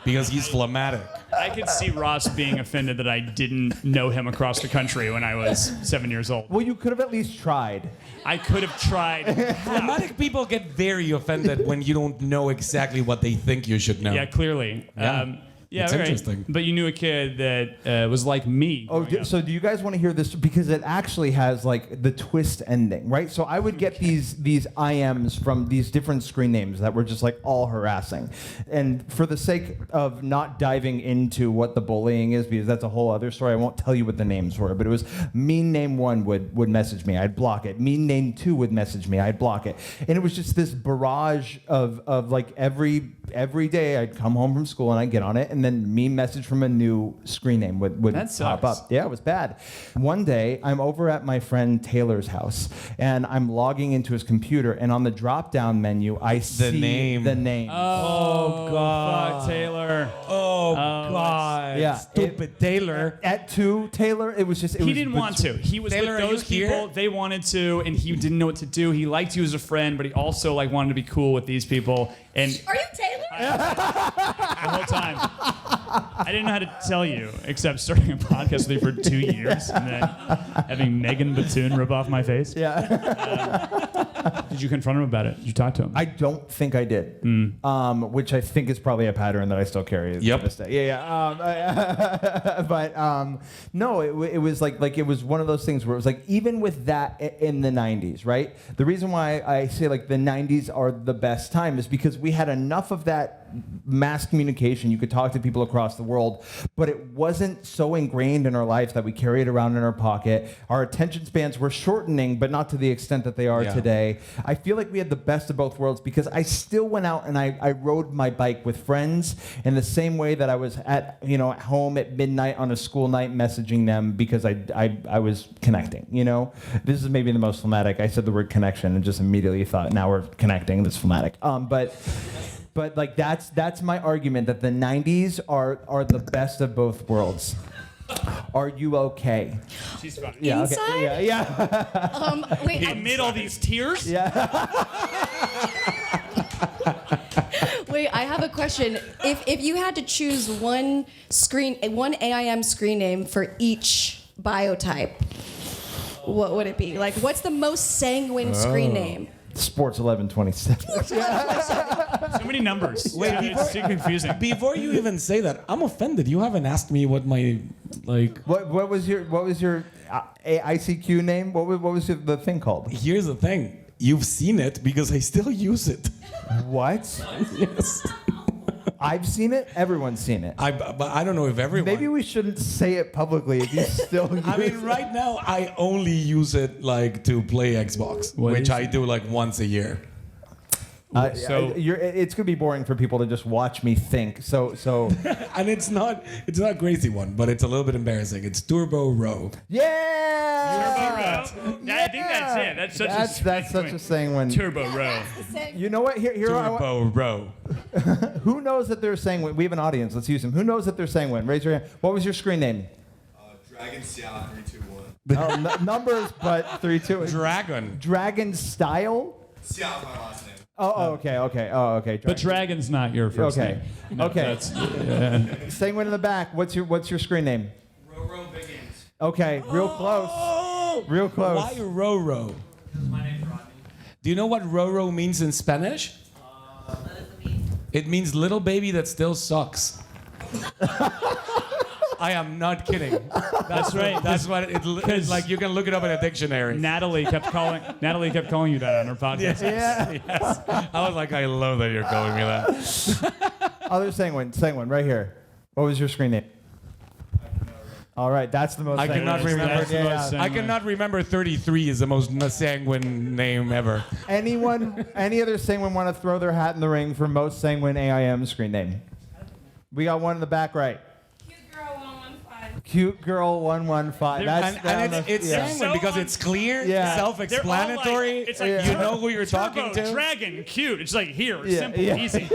Because he's phlegmatic. I could see Ross being offended that I didn't know him across the country when I was 7 years old. Well, you could have at least tried. I could have tried. Phlegmatic people get very offended when you don't know exactly what they think you should know. Yeah, clearly. Yeah. Yeah, It's right. interesting. But you knew a kid that was like me. Oh, growing up. so do you guys want to hear this? Because it actually has like the twist ending, right? So I would get these IMs from these different screen names that were just like all harassing. And for the sake of not diving into what the bullying is, because that's a whole other story, I won't tell you what the names were, but it was mean name 1 would message me, I'd block it. Mean name 2 would message me, I'd block it. And it was just this barrage of like every day I'd come home from school and I'd get on it, and then me message from a new screen name would That pop sucks. up. Yeah, it was bad. One day, I'm over at my friend Taylor's house, and I'm logging into his computer, and on the drop-down menu, I see name. the name. Oh, God. Fuck, Taylor. Oh, God. Yeah, Stupid Taylor. At 2, Taylor, it was just... He didn't want to. He was Taylor, with are you those people. here? They wanted to, and he didn't know what to do. He liked you as a friend, but he also like wanted to be cool with these people. And Are you Taylor? the whole time, I didn't know how to tell you, except starting a podcast with you for 2 years and then having Megan Batoon rip off my face. Yeah. Did you confront him about it? Did you talk to him? I don't think I did, which I think is probably a pattern that I still carry. Yep. To this day. But no, it was like it was one of those things where it was like even with that in the 90s, right? The reason why I say like the 90s are the best time is because we had enough of that mass communication. You could talk to people across the world, but it wasn't so ingrained in our lives that we carry it around in our pocket. Our attention spans were shortening, but not to the extent that they are today. I feel like we had the best of both worlds because I still went out and I rode my bike with friends in the same way that I was at home at midnight on a school night messaging them because I was connecting. This is maybe the most phlegmatic. I said the word connection and just immediately thought now we're connecting. That's phlegmatic. But like that's my argument that the 90s are the best of both worlds. Are you okay? She's fine. Yeah. Inside? Okay. Yeah. Wait, Amid all these tears? Yeah. wait, I have a question. If you had to choose one AIM screen name for each biotype, what would it be? Like, what's the most sanguine screen name? Sports 1127. So many numbers. Wait, it's too confusing. Before you even say that, I'm offended. You haven't asked me what my What was your ICQ name? What was the thing called? Here's the thing. You've seen it because I still use it. What? Yes. I've seen it. Everyone's seen it. But I don't know if everyone. Maybe we shouldn't say it publicly if you still use I mean, right now I only use it like to play Xbox, What which is I it? do like once a year. it's gonna be boring for people to just watch me think. So And it's not a crazy one, but it's a little bit embarrassing. It's Turbo Row. yeah. Turbo Row? I think that's it. That's such a saying when Turbo Row. you know what here Turbo Row. who knows that they're saying when we have an audience. Let's use them. Who knows that they're saying when? Raise your hand. What was your screen name? Dragon Xiao 321. Numbers, but 3 2. Dragon. Dragon style. Xiao is my last name. Okay. But Dragon's not your first Okay. name. Okay. That's, Sanguine in the back. What's your screen name? Roro Biggins. Okay, real close. Real close. Why Roro? My name's Rodney. Do you know what Roro means in Spanish? What does it mean? It means little baby that still sucks. I am not kidding. that's right. That's what it's like. You can look it up in a dictionary. Natalie kept calling you that on her podcast. Yeah. Yes. I was like, I love that you're calling me that. Other sanguine, right here. What was your screen name? All right, that's the most. I cannot sanguine. remember. That's the most I cannot remember 33 is the most sanguine name ever. Any other sanguine want to throw their hat in the ring for most sanguine AIM screen name? We got one in the back right. Cute girl 115. Cute girl 115. That's And down it's yeah. sanguine because it's clear, Yeah. self-explanatory. It's like you know who you're Turbo, talking to. Dragon, cute. It's like here, Yeah, simple, yeah. easy.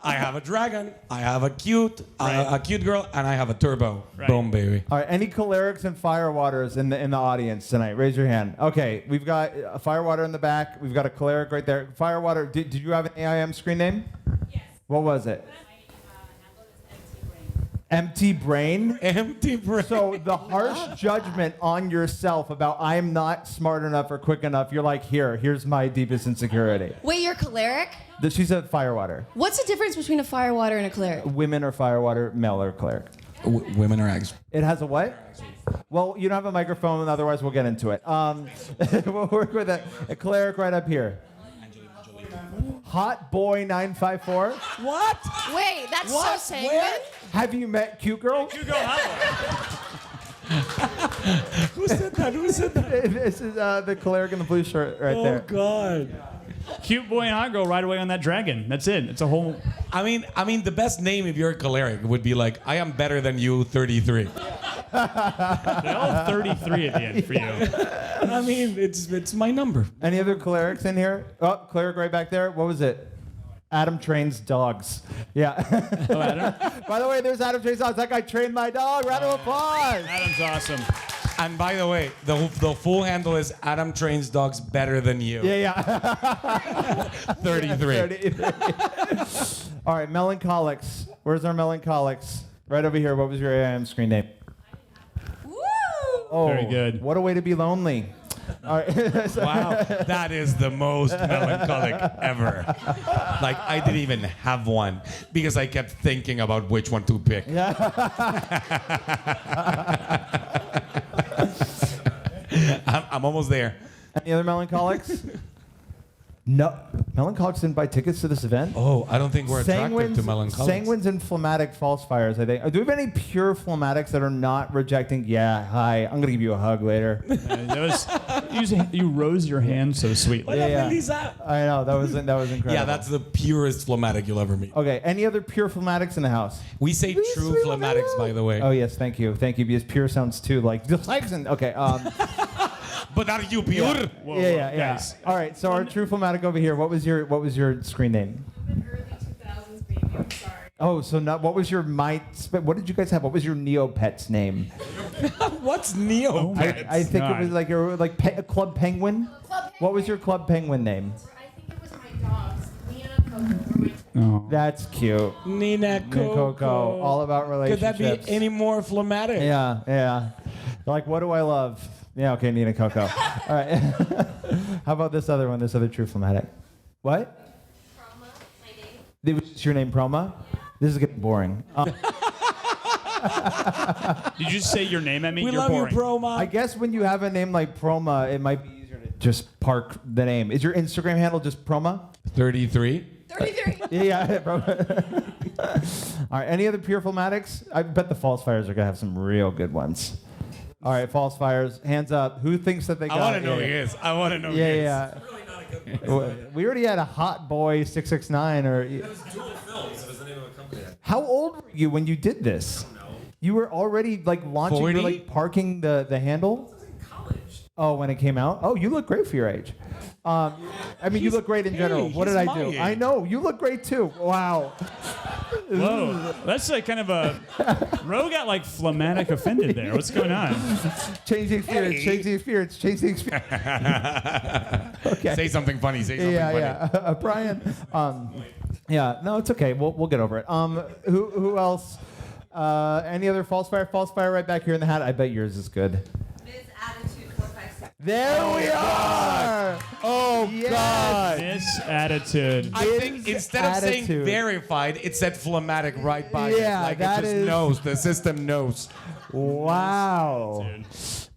I have a dragon. I have a cute girl, and I have a turbo. Right. Boom, baby. All right, any cholerics and firewaters in the audience tonight? Raise your hand. Okay, we've got a firewater in the back. We've got a choleric right there. Firewater, did you have an AIM screen name? Yes. What was it? My handle is empty brain. Empty brain? Empty brain. So the harsh judgment on yourself about I'm not smart enough or quick enough, you're like, here's my deepest insecurity. Wait, you're choleric? She's a firewater. What's the difference between a firewater and a choleric? Women are firewater, male are choleric. Women are eggs. It has a what? Well, you don't have a microphone, otherwise we'll get into it. We'll work with a choleric right up here. Hot boy 954. What? Wait, that's What? so sanguine. Where? Have you met Cute Girl? Cute girl hot Who said that? Who said that? This is the choleric in the blue shirt right Oh there. God. Cute boy and hot girl right away on that dragon. That's it. It's a whole. I mean, the best name if you're a choleric would be like, I am better than you, 33. They're all 33 at the end for you. I mean, it's my number. Any other cholerics in here? Oh, choleric right back there. What was it? Adam trains dogs. Yeah. Oh, Adam? By the way, there's Adam trains dogs. That guy trained my dog. Round of applause. Adam's awesome. And by the way, the full handle is Adam trains dogs better than you. Yeah. 33. All right, melancholics. Where's our melancholics? Right over here. What was your AIM screen name? Woo! Oh, Very good. What a way to be lonely. All right. Wow, that is the most melancholic ever. Like, I didn't even have one because I kept thinking about which one to pick. I'm almost there. Any other melancholics? No. Melancholics didn't buy tickets to this event? Oh, I don't think we're attracted to melancholics. Sanguines and phlegmatic falsifiers, I think. Do we have any pure phlegmatics that are not rejecting? Yeah, hi. I'm going to give you a hug later. You rose your hand so sweetly. Yeah. I know. That was incredible. Yeah, that's the purest phlegmatic you'll ever meet. Okay, any other pure phlegmatics in the house? We say true phlegmatics, by the way. Oh, yes, thank you. Thank you, because pure sounds too like... Okay, But are you pure? yeah. Guys. All right, so our true phlegmatic over here, what was your screen name? I'm an early 2000s baby. I'm sorry. Oh, so not, what was your what did you guys have? What was your Neopets name? What's Neo? I think it was like Club Penguin. What was your Club Penguin name? I think it was my dogs, Nina and Coco, were my Oh. That's cute. Nina Coco. All about Could relationships. that be any more phlegmatic? Yeah. Like, what do I love? Yeah, okay, Nina Coco. All right. How about this other one, this other true phlegmatic? What? Proma, my name. Was your name Proma? This is getting boring. Did you just say your name at me? We You're love boring. you, Proma. I guess when you have a name like Proma, it might be easier to just park the name. Is your Instagram handle just Proma? 33. 33. Yeah. All right, any other pure phlegmatics? I bet the falsifiers are going to have some real good ones. All right, falsifiers, hands up. Who thinks that they got I want to know it? who he is. I want to know who he is. Yeah. We already had a Hot Boy 669 or. That was Dual Films. It was the name of a company. How old were you when you did this? I don't know. You were already like launching, you were 40? like parking the handle? I was in college. Oh, when it came out? Oh, you look great for your age. I mean, you look great in general. What he's did I my do? age. I know, you look great too. Wow. Whoa, that's like kind of a. Ro got like phlegmatic offended there. What's going on? Change the experience, change the experience, change the experience. Okay. Say something funny. Say something funny. Yeah. Brian. Yeah, no, it's okay. We'll get over it. Who else? Any other falsifier? Falsifier right back here in the hat. I bet yours is good. Ms. Attitude 456. There we are. Oh, Yes. God. This attitude. I think instead of saying Attitude. verified, it said phlegmatic right by it. Yeah, Like that it just is- knows. The system knows. Wow.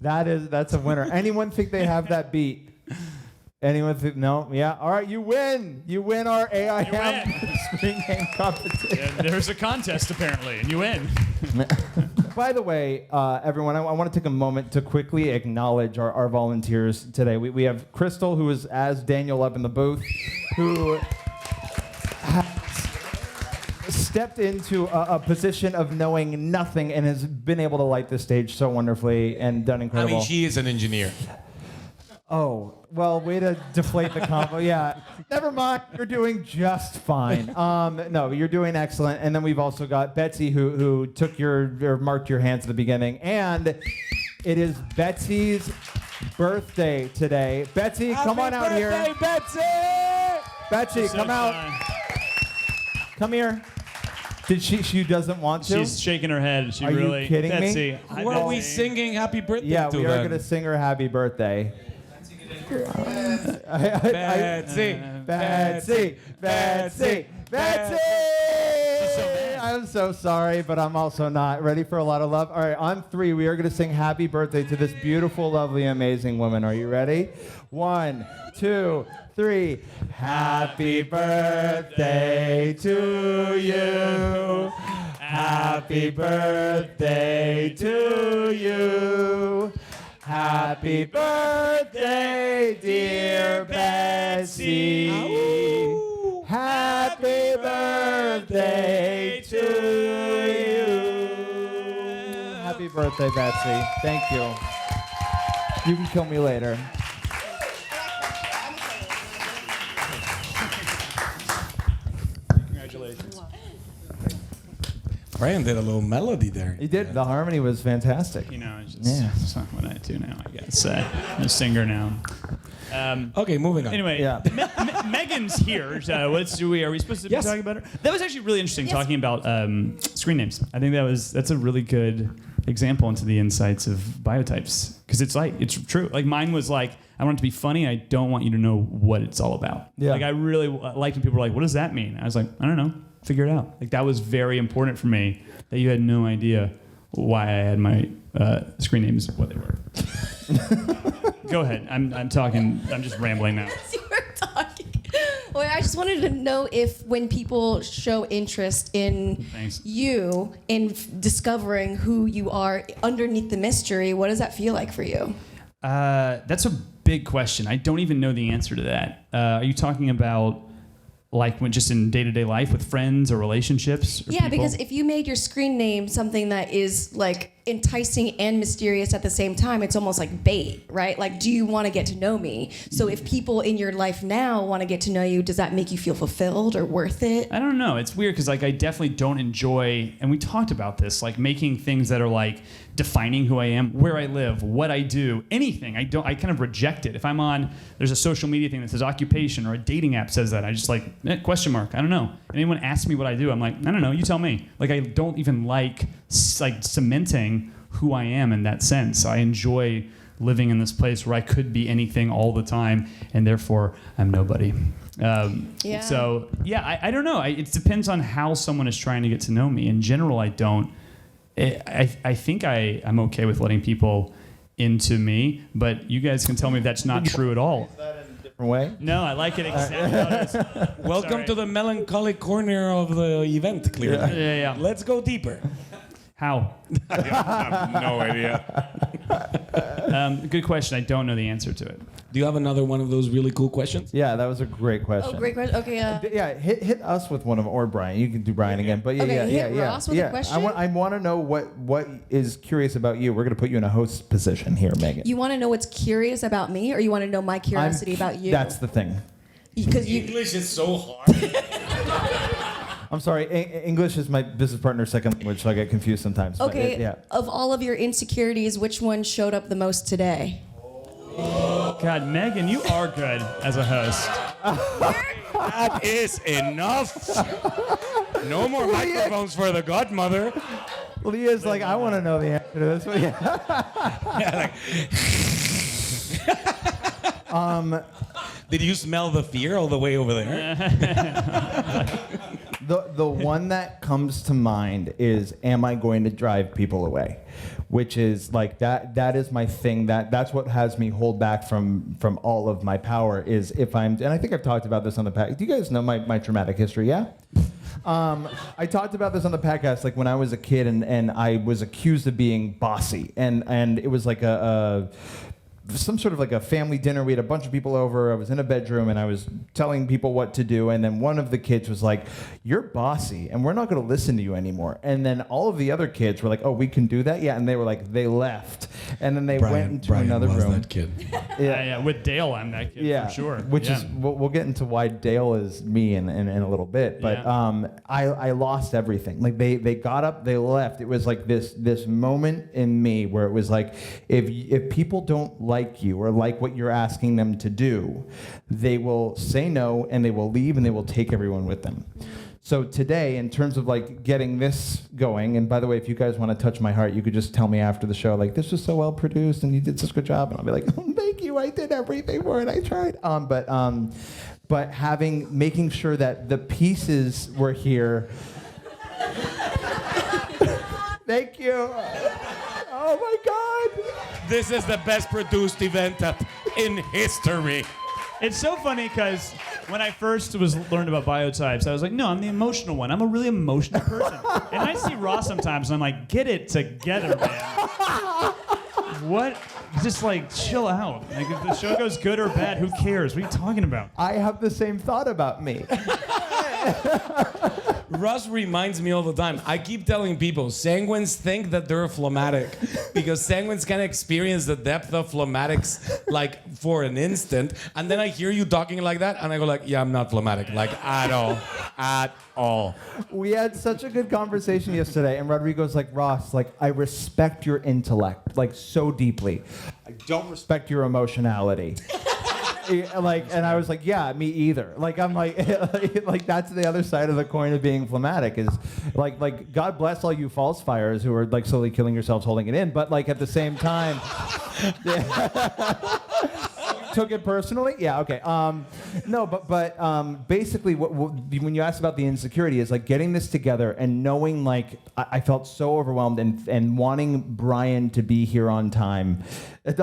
That's a winner. Anyone think they have that beat? Anyone think no? Yeah. All right, you win. You win our AIM screen game competition. And there's a contest apparently, and you win. By the way, everyone, I want to take a moment to quickly acknowledge our volunteers today. We have Crystal, who is as Daniel up in the booth, who has stepped into a position of knowing nothing and has been able to light the stage so wonderfully and done I incredible. mean, she is an engineer. Oh, well, way to deflate the combo. Yeah, never mind. You're doing just fine. No, you're doing excellent. And then we've also got Betsy, who took or marked your hands at the beginning. And it is Betsy's birthday today. Betsy, come on out here. Happy birthday, Betsy! Betsy, come out. Come here. Did she doesn't want to? She's shaking her head. She Are you really. kidding me? Betsy, Who are we singing happy birthday Yeah, to we are then? going to sing her happy birthday. Betsy, Betsy, Betsy, Betsy! I'm so sorry, but I'm also not. Ready for a lot of love? All right, on three, we are going to sing happy birthday to this beautiful, lovely, amazing woman. Are you ready? 1, 2, 3. Happy birthday to you. Happy birthday to you. Happy birthday, dear Betsy. Happy birthday to you. Happy birthday, Betsy. Thank you. You can kill me later. Congratulations. Brian did a little melody there. He did. The harmony was fantastic. You know, it's just Yeah. it's not what I do now, I guess. I'm a singer now. Okay, moving on. Anyway, Yeah. Megan's here. So are we supposed to be Yes. talking about her? That was actually really interesting talking about screen names. I think that's a really good example into the insights of biotypes because it's true. Like mine was like, I want it to be funny. I don't want you to know what it's all about. Yeah. Like I really liked when people were like, what does that mean? I was like, I don't know. Figure it out. Like that was very important for me that you had no idea why I had my screen names what they were. Go ahead. I'm talking. I'm just rambling now. You were talking. Well, I just wanted to know if when people show interest in Thanks. you, in discovering who you are underneath the mystery, what does that feel like for you? That's a big question. I don't even know the answer to that. Are you talking about like when just in day-to-day life with friends or relationships? Or Yeah, people? because if you made your screen name something that is like enticing and mysterious at the same time, it's almost like bait, right? Like, do you want to get to know me? So if people in your life now want to get to know you, does that make you feel fulfilled or worth it? I don't know. It's weird because like I definitely don't enjoy, and we talked about this, like making things that are like defining who I am, where I live, what I do, anything. I kind of reject it. If I'm on, there's a social media thing that says occupation or a dating app says that, I just like, question mark, I don't know. And anyone asks me what I do, I'm like, I don't know, you tell me. Like I don't even like cementing who I am in that sense. I enjoy living in this place where I could be anything all the time, and therefore I'm nobody. Yeah. So yeah, I don't know. It depends on how someone is trying to get to know me. In general, I don't. I think I'm okay with letting people into me, but you guys can tell me if that's not true at all. Is that in a different way? No, I like it exactly how it is. Welcome Sorry. to the melancholy corner of the event, clearly. Yeah. Let's go deeper. How? I have no idea. Good question. I don't know the answer to it. Do you have another one of those really cool questions? Yeah, that was a great question. Oh, great question. Okay, Yeah, hit us with one of or Brian. You can do Brian again, but yeah, Okay, yeah, hit yeah, Ross with a yeah. question? I want to know what is curious about you. We're gonna put you in a host position here, Megan. you want to know what's curious about me, or you want to know my curiosity about you? That's the thing. Because you. English is so hard. I'm sorry. English is my business partner's second language, so I get confused sometimes. but Okay, yeah. of all of your insecurities, which one showed up the most today? God, Megan, you are good as a host. That is enough. No more microphones for the godmother. Leah's like, I want to know the answer to this. But yeah. Did you smell the fear all the way over there? The one that comes to mind is, am I going to drive people away? Which is like that is my thing. That's what has me hold back from all of my power is if I'm, and I think I've talked about this on the podcast. Do you guys know my traumatic history? Yeah? I talked about this on the podcast, like when I was a kid and I was accused of being bossy and it was like some sort of like a family dinner. We had a bunch of people over. I was in a bedroom and I was telling people what to do. And then one of the kids was like, "You're bossy and we're not going to listen to you anymore." And then all of the other kids were like, "Oh, we can do that?" Yeah. And they were like, they left. And then they went into another was room. that kid. Yeah, with Dale, I'm that kid Yeah, for sure. Which is we'll get into why Dale is me in a little bit, but Yeah. I lost everything. Like they got up, they left. It was like this moment in me where it was like if people don't like you or like what you're asking them to do, they will say no and they will leave and they will take everyone with them. So today, in terms of like getting this going, and by the way, if you guys want to touch my heart, you could just tell me after the show, like, this was so well produced and you did such a good job, and I'll be like, oh, thank you, I did everything for it, I tried. But making sure that the pieces were here. Thank you. Oh my God. This is the best produced event in history. It's so funny because when I first learned about biotypes, I was like, no, I'm the emotional one. I'm a really emotional person. And I see Ross sometimes, and I'm like, get it together, man. What? Just like chill out. Like if the show goes good or bad, who cares? What are you talking about? I have the same thought about me. Russ reminds me all the time. I keep telling people, sanguines think that they're phlegmatic because sanguines can experience the depth of phlegmatics like for an instant. And then I hear you talking like that and I go like, yeah, I'm not phlegmatic, like at all, at all. We had such a good conversation yesterday, and Rodrigo's like, Ross, like, I respect your intellect, like, so deeply. I don't respect your emotionality. And I was like, yeah, me either. Like, I'm like, like that's the other side of the coin of being phlegmatic is like God bless all you falsifiers who are like slowly killing yourselves holding it in, but like at the same time. Took it personally? Yeah, okay. No, but basically, when you asked about the insecurity, is like getting this together and knowing like I felt so overwhelmed and wanting Brian to be here on time. If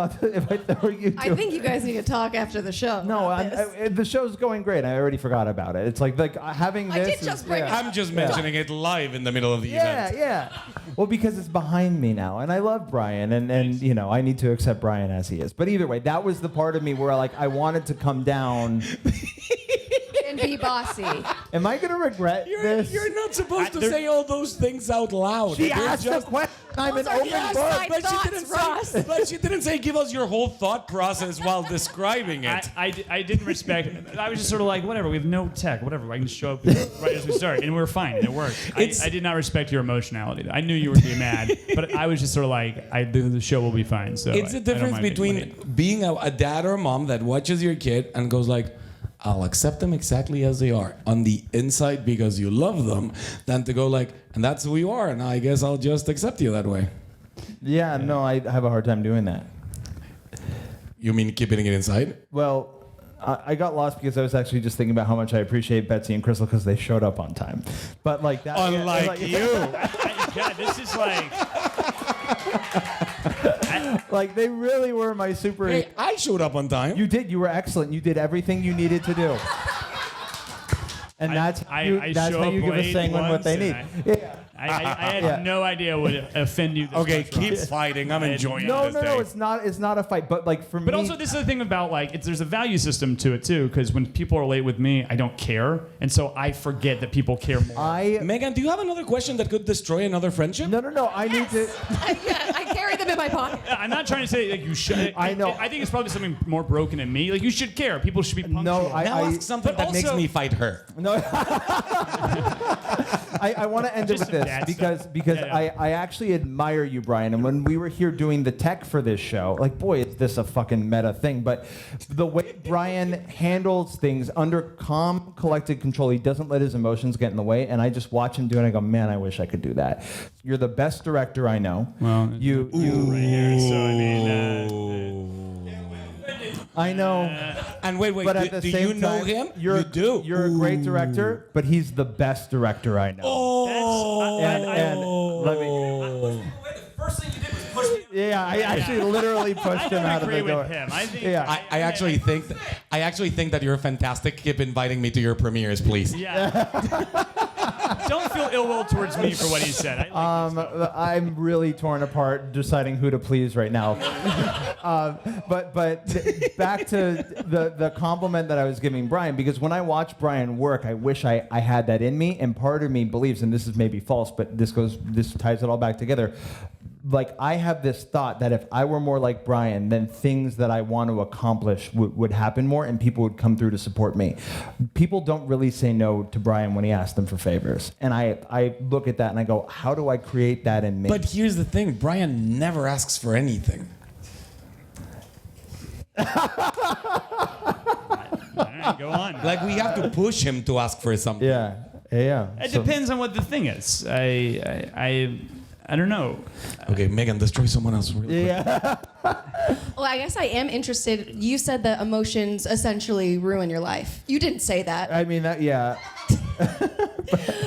I throw you I think you guys need to talk after the show. no, about this. the show's going great. I already forgot about it. It's like having I this. did just bring it I'm just mentioning it live in the middle of the event. Yeah. Well, because it's behind me now, and I love Brian, and you know I need to accept Brian as he is. But either way, that was the part of me where like I wanted to come down. And be bossy. Am I gonna regret this? You're not supposed to say all those things out loud. She You're asked just- a question. I'm an Those are open yes, book. I- thoughts, Ross. But she didn't say give us your whole thought process while describing it. I didn't respect. I was just sort of like, whatever. We have no tech. Whatever. I can show up right as we start, and we're fine. It worked. I did not respect your emotionality. I knew you would be mad, but I was just sort of like, the show will be fine. So It's the I don't difference mind being between late. being a dad or a mom that watches your kid and goes like, I'll accept them exactly as they are on the inside because you love them, than to go like, and that's who you are, and I guess I'll just accept you that way. Yeah, no, I have a hard time doing that. You mean keeping it inside? Well, I got lost because I was actually just thinking about how much I appreciate Betsy and Crystal because they showed up on time. But like that, Unlike you. God, this is like. like they really were my super. Hey, I showed up on time. You did. You were excellent. You did everything you needed to do. And that's I that's show how you up give a late sanguine what once they need. and Yeah. I had Yeah. no idea would offend you. This Okay, much, keep Ross. fighting. I'm enjoying No, this no, day. no. It's not a fight. But like for me. But also, this is the thing about like, there's a value system to it too. Because when people are late with me, I don't care, and so I forget that people care more. Megan, do you have another question that could destroy another friendship? No. I need to. I carry them in my pocket. I'm not trying to say like you should. I know. I think it's probably something more broken in me. Like you should care. People should be punctual. No, Now ask something but that makes also- me fight her. No. I want to end it Just with some this dad because stuff. Yeah. I actually admire you, Brian. And when we were here doing the tech for this show, like, boy, is this a fucking meta thing. But the way Brian handles things under calm, collected control, he doesn't let his emotions get in the way. And I just watch him do it and I go, man, I wish I could do that. You're the best director I know. Well, you right here. So I mean. I know. And wait, But at the do same you know time, him? You do. You're a great director, but he's the best director I know. Oh. And let me. The first thing you did was push me. Yeah, I actually literally I pushed him don't out of agree the door. with him. I think. Yeah. I actually think that you're fantastic. Keep inviting me to your premieres, please. Yeah. Don't feel ill will towards me for what he said. I like this stuff. I'm really torn apart deciding who to please right now. But back to the compliment that I was giving Brian, because when I watch Brian work, I wish I had that in me, and part of me believes, and this is maybe false, but this ties it all back together. Like I have this thought that if I were more like Brian, then things that I want to accomplish would happen more, and people would come through to support me. People don't really say no to Brian when he asks them for favors, and I look at that and I go, how do I create that in me? But here's the thing: Brian never asks for anything. All right, go on. Like we have to push him to ask for something. yeah. It depends on what the thing is. I don't know. Okay, Megan, destroy someone else real quick. Yeah. Well, I guess I am interested. You said that emotions essentially ruin your life. You didn't say that, I mean that. Yeah.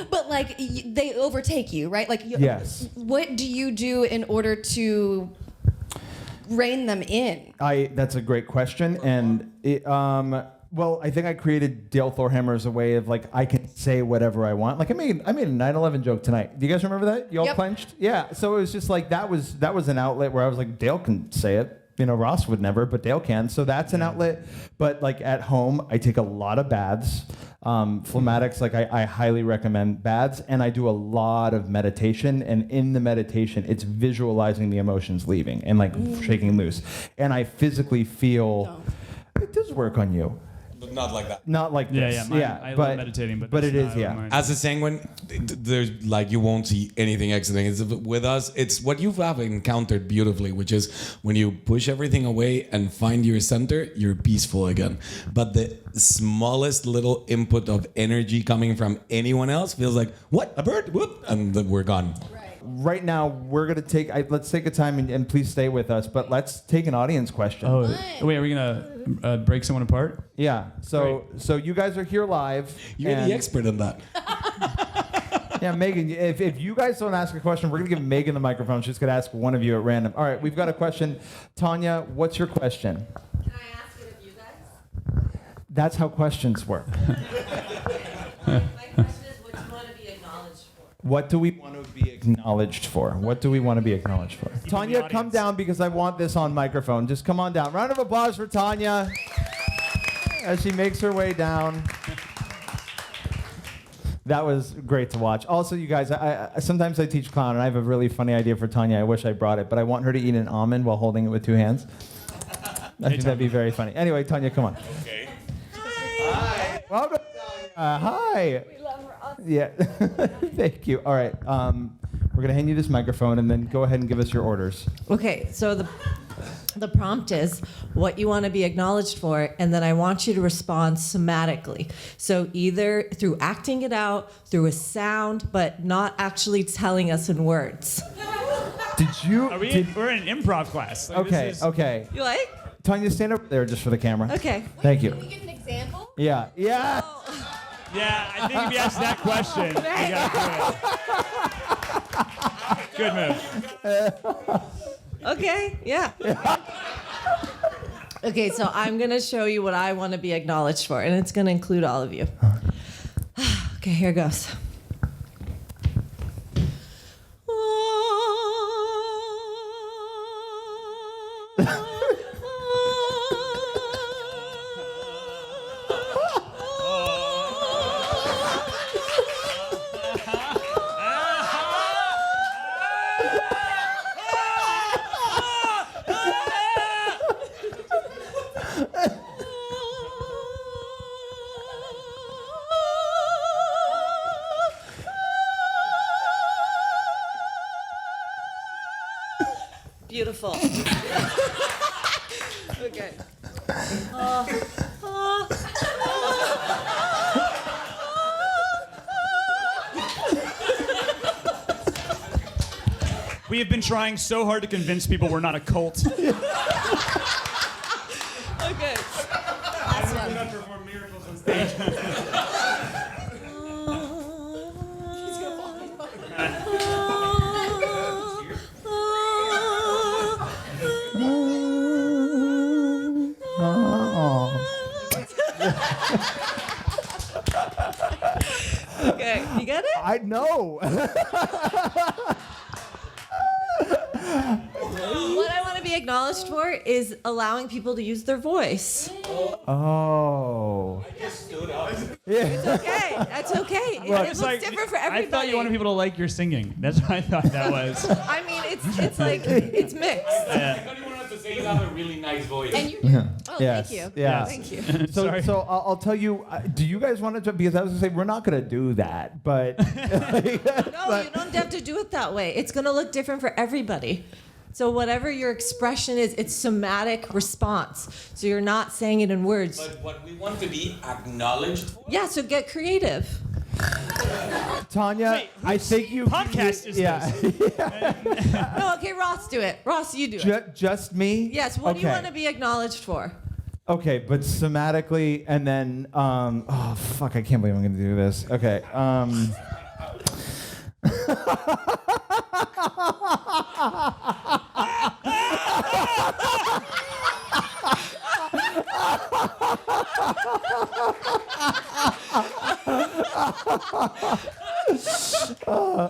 but like they overtake you, right? Like, Yes. What do you do in order to rein them in? That's a great question, and well, I think I created Dale Thorhammer as a way of like I can say whatever I want. Like I made a 9/11 joke tonight. Do you guys remember that? You all Yep. clenched? Yeah. So it was just like that was an outlet where I was like, Dale can say it. You know, Ross would never, but Dale can. So that's an outlet. But like at home, I take a lot of baths. Phlegmatics, like I highly recommend baths, and I do a lot of meditation. And in the meditation, it's visualizing the emotions leaving and like shaking loose. And I physically feel it does work on you. But not like that. Not like Yeah, this. yeah. I love meditating, but it that's is, not yeah. mine. As a sanguine, there's like you won't see anything exiting. With us, it's what you have encountered beautifully, which is when you push everything away and find your center, you're peaceful again. But the smallest little input of energy coming from anyone else feels like, what, a bird? Whoop, and then we're gone. Right now, we're going to take, let's take a time and please stay with us, but let's take an audience question. Oh, wait, are we going to break someone apart? Yeah, so you guys are here live. You're the expert in that. Yeah, Megan, if you guys don't ask a question, we're going to give Megan the microphone. She's going to ask one of you at random. All right, we've got a question. Tanya, what's your question? Can I ask it of you guys? That's how questions work. My question is, what do you want to be acknowledged for? What do we want to be acknowledged for? What do we want to be acknowledged for? Tanya, come down because I want this on microphone. Just come on down. Round of applause for Tanya as she makes her way down. That was great to watch. Also, you guys, I sometimes I teach clown, and I have a really funny idea for Tanya. I wish I brought it, but I want her to eat an almond while holding it with two hands. I think that'd be very funny. Anyway, Tanya, come on. Okay. Hi. Welcome, Tanya. Hi. We love her. Awesome. Yeah. Thank you. All right. We're going to hand you this microphone, and then go ahead and give us your orders. Okay, so the prompt is what you want to be acknowledged for, and then I want you to respond somatically. So either through acting it out, through a sound, but not actually telling us in words. Did you? We're in an improv class. Like, Okay. Okay. You like? Tanya, stand over there just for the camera. Okay. Thank you. Can we get an example? Yeah. Yeah. Yeah, I think if you ask that question, you gotta do it. Good move. Okay, yeah. Okay, so I'm going to show you what I want to be acknowledged for, and it's going to include all of you. Okay, here goes. Beautiful. Okay. We have been trying so hard to convince people we're not a cult. Okay. Last one. Not perform miracles on stage. Okay, you get it? I know. What I want to be acknowledged for is allowing people to use their voice. Oh. It's okay. That's okay. It looks different for everybody. I thought you wanted people to like your singing. That's what I thought that was. I mean, it's like it's mixed. I thought you wanted to say you have a really nice voice. And oh, Yes. thank you. Yeah. Thank you. So I'll tell you. Do you guys want to? Because I was gonna say we're not gonna do that, but No, you don't have to do it that way. It's going to look different for everybody. So whatever your expression is, it's somatic response. So you're not saying it in words. But what we want to be acknowledged for? Yeah, so get creative. Tanya, Wait, I think you podcast is this? No, okay, Ross, do it. Ross, you do it. Just me? Yes, what do you Okay. want to be acknowledged for? Okay, but somatically, and then oh fuck, I can't believe I'm gonna do this. Okay.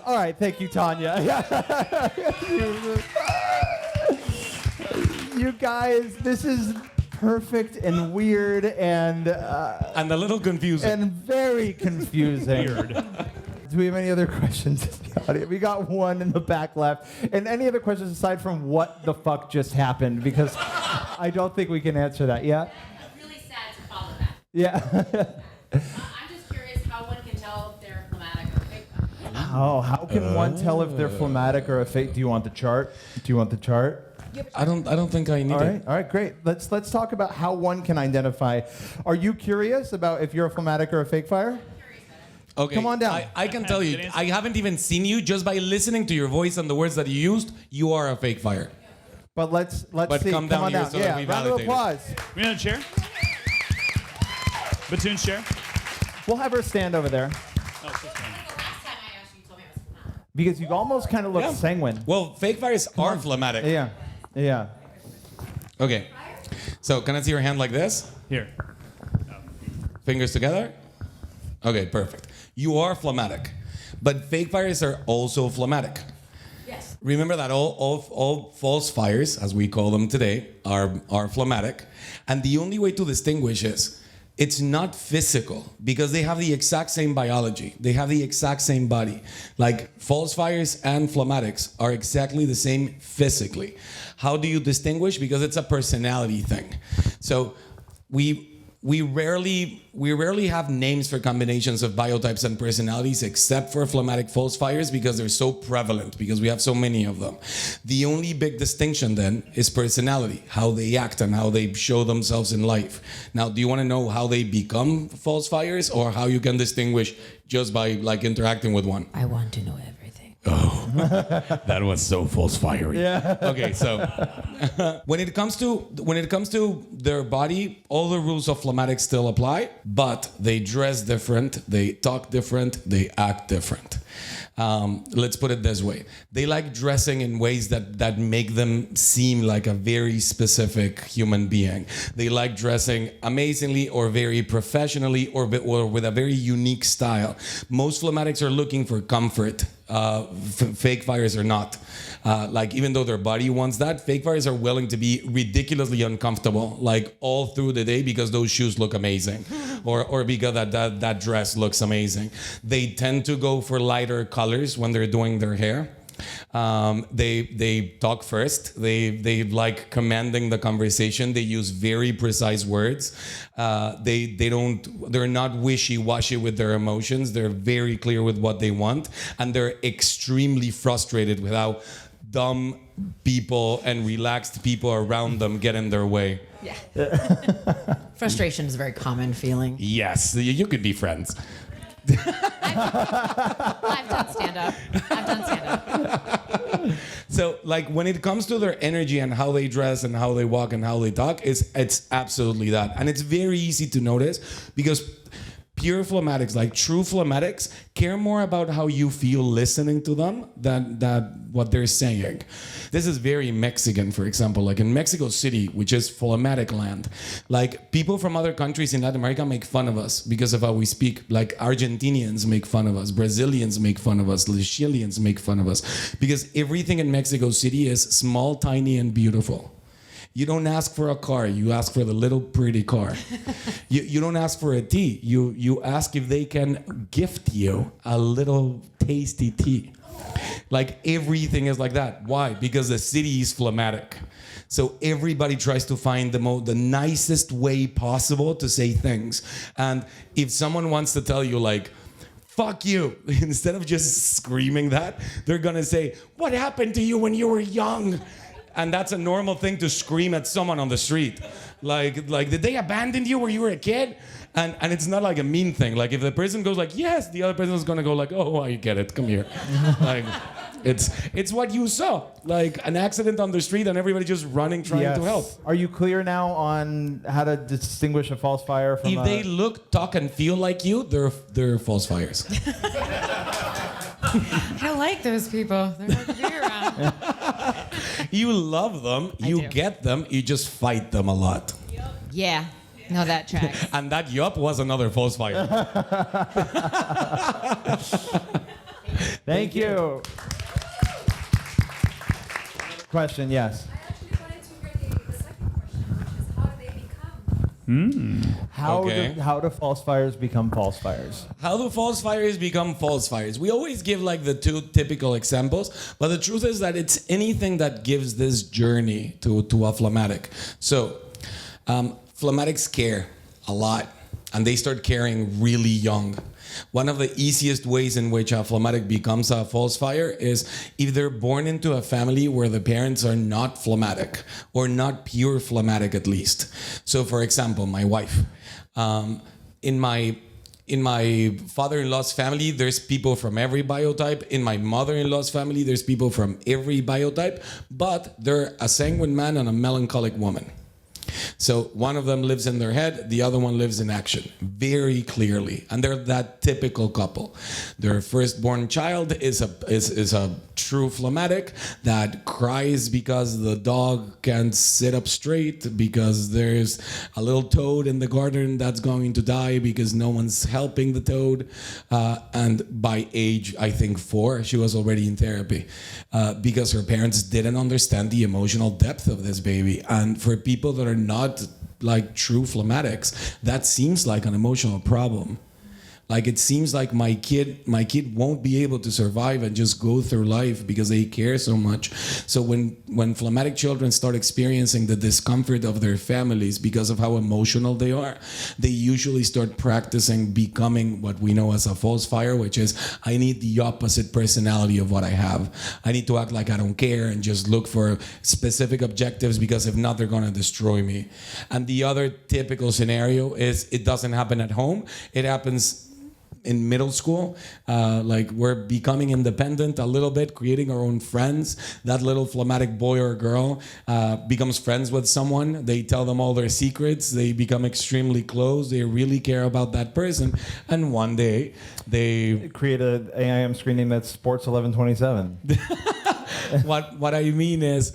All right, thank you, Tanya. You guys, this is perfect and weird and a little confusing. And very confusing. Weird. Do we have any other questions in the audience? We got one in the back left. And any other questions aside from what the fuck just happened? Because I don't think we can answer that. Yeah? I'm really sad to follow that. Yeah. I'm just curious how one can tell if they're phlegmatic or fake. Oh, how can one tell if they're phlegmatic or a fake? Do you want the chart? I don't think I need it. All right, great. Let's talk about how one can identify. Are you curious about if you're a phlegmatic or a fake fire? Okay. Come on down. I can tell you, Good answer. I haven't even seen you. Just by listening to your voice and the words that you used, you are a fake fire. But let's see. come down on here down. so that Yeah, we round of validate it. applause. We need a chair? Batoon's chair? We'll have her stand over there The last time I asked you, you told me I was phlegmatic. because you almost kind of look Yeah. sanguine. Well, fake fires are phlegmatic. Yeah. Okay. So can I see your hand like this? Here. Fingers together? Okay, perfect. You are phlegmatic. But fake fires are also phlegmatic. Yes. Remember that all false fires, as we call them today, are phlegmatic. And the only way to distinguish is it's not physical because they have the exact same biology. They have the exact same body. Like false fires and phlegmatics are exactly the same physically. How do you distinguish? Because it's a personality thing. So we rarely have names for combinations of biotypes and personalities except for phlegmatic false fires because they're so prevalent, because we have so many of them. The only big distinction then is personality, how they act and how they show themselves in life. Now, do you want to know how they become false fires or how you can distinguish just by like interacting with one? I want to know everything. Oh, that was so false fiery. Yeah. Okay, so when it comes to their body, all the rules of phlegmatics still apply, but they dress different, they talk different, they act different. Let's put it this way: they like dressing in ways that make them seem like a very specific human being. They like dressing amazingly or very professionally or with a very unique style. Most phlegmatics are looking for comfort. Fake fires are not. Like even though their body wants that, fake fires are willing to be ridiculously uncomfortable, like all through the day because those shoes look amazing, or because that dress looks amazing. They tend to go for lighter colors when they're doing their hair. They talk first. They like commanding the conversation. They use very precise words. They're not wishy-washy with their emotions. They're very clear with what they want, and they're extremely frustrated with how dumb people and relaxed people around them get in their way. Yeah. Frustration is a very common feeling. Yes, you could be friends. I've done stand-up. So, like, when it comes to their energy and how they dress and how they walk and how they talk, it's absolutely that. And it's very easy to notice because pure phlegmatics, like true phlegmatics, care more about how you feel listening to them than what they're saying. This is very Mexican, for example. Like in Mexico City, which is phlegmatic land, like people from other countries in Latin America make fun of us because of how we speak. Like Argentinians make fun of us, Brazilians make fun of us, Chileans make fun of us, because everything in Mexico City is small, tiny, and beautiful. You don't ask for a car, you ask for the little pretty car. You don't ask for a tea, you ask if they can gift you a little tasty tea. Like everything is like that. Why? Because the city is phlegmatic. So everybody tries to find the nicest way possible to say things. And if someone wants to tell you like, fuck you, instead of just screaming that, they're gonna say, what happened to you when you were young? And that's a normal thing to scream at someone on the street. Like, did they abandon you when you were a kid? And it's not like a mean thing. Like if the person goes like, yes, the other person is gonna go like, oh, I get it, come here. Like, it's what you saw. Like an accident on the street and everybody just running, trying to help. Are you clear now on how to distinguish a false fire from If they look, talk, and feel like you, they're false fires. I like those people. They're hard to be around. You love them, you do. get them, you just fight them a lot. Yeah. No, that tracks. And that yup was another false fire. Thank you. Question, yes. I actually wanted to hear the second question, which is how do they become? How do false fires become false fires? How do false fires become false fires? We always give like the two typical examples, but the truth is that it's anything that gives this journey to a phlegmatic. So, phlegmatics care a lot and they start caring really young. One of the easiest ways in which a phlegmatic becomes a false fire is if they're born into a family where the parents are not phlegmatic or not pure phlegmatic at least. So for example, my wife, in my father-in-law's family, there's people from every biotype. In my mother-in-law's family, there's people from every biotype, but they're a sanguine man and a melancholic woman. So one of them lives in their head, the other one lives in action, very clearly. And they're that typical couple. Their firstborn child is a true phlegmatic that cries because the dog can't sit up straight, because there's a little toad in the garden that's going to die because no one's helping the toad. And by age, I think 4, she was already in therapy because her parents didn't understand the emotional depth of this baby. And for people that are not like true phlegmatics, that seems like an emotional problem. Like it seems like my kid won't be able to survive and just go through life because they care so much. So when phlegmatic children start experiencing the discomfort of their families because of how emotional they are, they usually start practicing becoming what we know as a false fire, which is I need the opposite personality of what I have. I need to act like I don't care and just look for specific objectives because if not, they're going to destroy me. And the other typical scenario is it doesn't happen at home. It happens in middle school, like we're becoming independent a little bit, creating our own friends. That little phlegmatic boy or girl becomes friends with someone. They tell them all their secrets. They become extremely close. They really care about that person. And one day, they create an AIM screen name that's Sports 1127. What I mean is,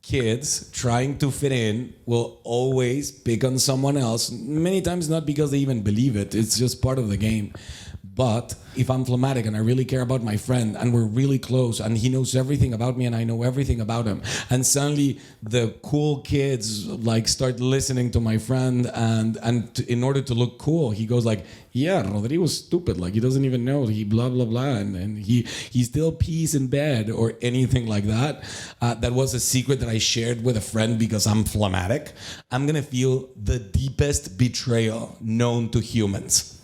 kids trying to fit in will always pick on someone else, many times not because they even believe it, it's just part of the game. But if I'm phlegmatic and I really care about my friend and we're really close and he knows everything about me and I know everything about him, and suddenly the cool kids like start listening to my friend and in order to look cool, he goes like, yeah, Rodrigo's stupid, like he doesn't even know, he blah blah blah, and he still pees in bed or anything like that. That was a secret that I shared with a friend because I'm phlegmatic. I'm gonna feel the deepest betrayal known to humans.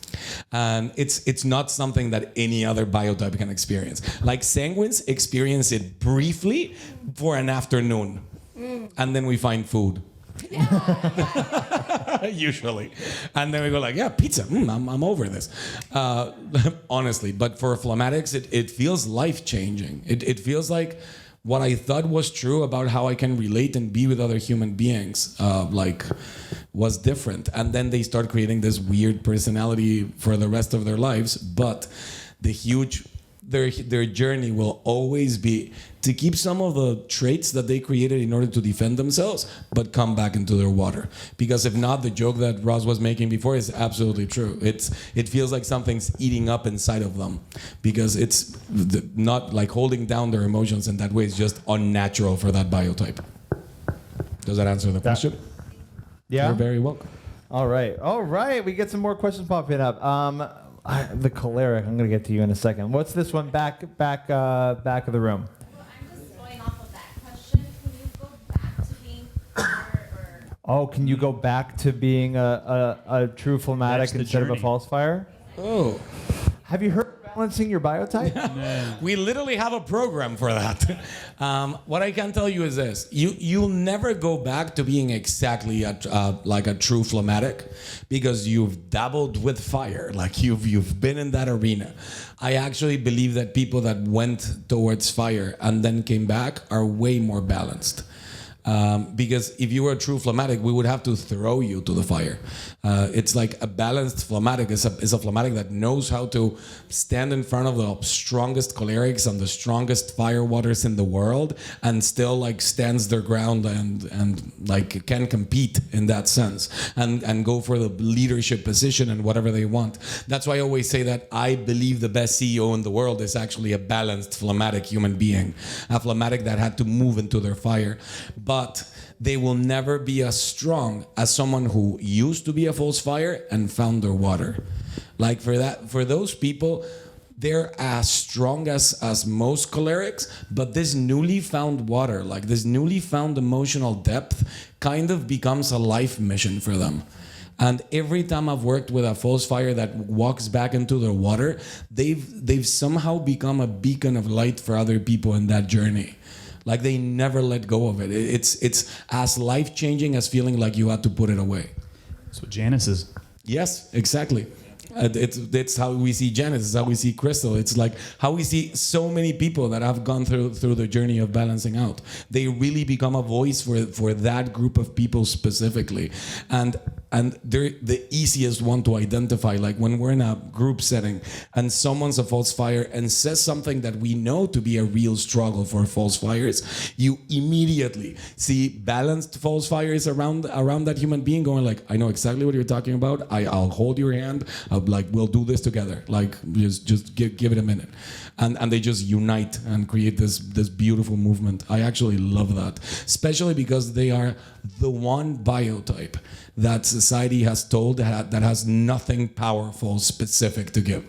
And it's not something that any other biotype can experience. Like sanguines experience it briefly for an afternoon, and then we find food. Usually, and then we go like, yeah, pizza. I'm over this. Honestly, but for phlegmatics, it feels life changing. It feels like what I thought was true about how I can relate and be with other human beings, was different. And then they start creating this weird personality for the rest of their lives. But their journey will always be to keep some of the traits that they created in order to defend themselves, but come back into their water. Because if not, the joke that Ross was making before is absolutely true. It feels like something's eating up inside of them, because it's not like holding down their emotions in that way. It's just unnatural for that biotype. Does that answer the question? Yeah. You're very welcome. All right. We get some more questions popping up. The choleric. I'm going to get to you in a second. What's this one? Back of the room. Well, I'm just going off of that question. Can you go back to being Oh, can you go back to being a true phlegmatic instead of a false fire? Oh. Have you heard of balancing your biotype? We literally have a program for that. What I can tell you is this: you'll never go back to being exactly like a true phlegmatic, because you've dabbled with fire, like you've been in that arena. I actually believe that people that went towards fire and then came back are way more balanced. Because if you were a true phlegmatic, we would have to throw you to the fire. It's like a balanced phlegmatic is a phlegmatic that knows how to stand in front of the strongest cholerics and the strongest fire waters in the world, and still like stands their ground and like can compete in that sense and go for the leadership position and whatever they want. That's why I always say that I believe the best CEO in the world is actually a balanced phlegmatic human being, a phlegmatic that had to move into their fire. But they will never be as strong as someone who used to be a false fire and found their water. Like for those people, they're as strong as most cholerics, but this newly found water, like this newly found emotional depth, kind of becomes a life mission for them. And every time I've worked with a false fire that walks back into the water, they've somehow become a beacon of light for other people in that journey. Like they never let go of it. It's as life-changing as feeling like you had to put it away. That's what Janice is. Yes, exactly. It's how we see Janice. It's how we see Crystal. It's like how we see so many people that have gone through the journey of balancing out. They really become a voice for that group of people specifically, and they're the easiest one to identify. Like when we're in a group setting and someone's a false fire and says something that we know to be a real struggle for false fires, you immediately see balanced false fires around that human being going like, I know exactly what you're talking about. I'll hold your hand. Like we'll do this together. Like just give it a minute, and they just unite and create this beautiful movement. I actually love that, especially because they are the one biotype that society has told that has nothing powerful specific to give,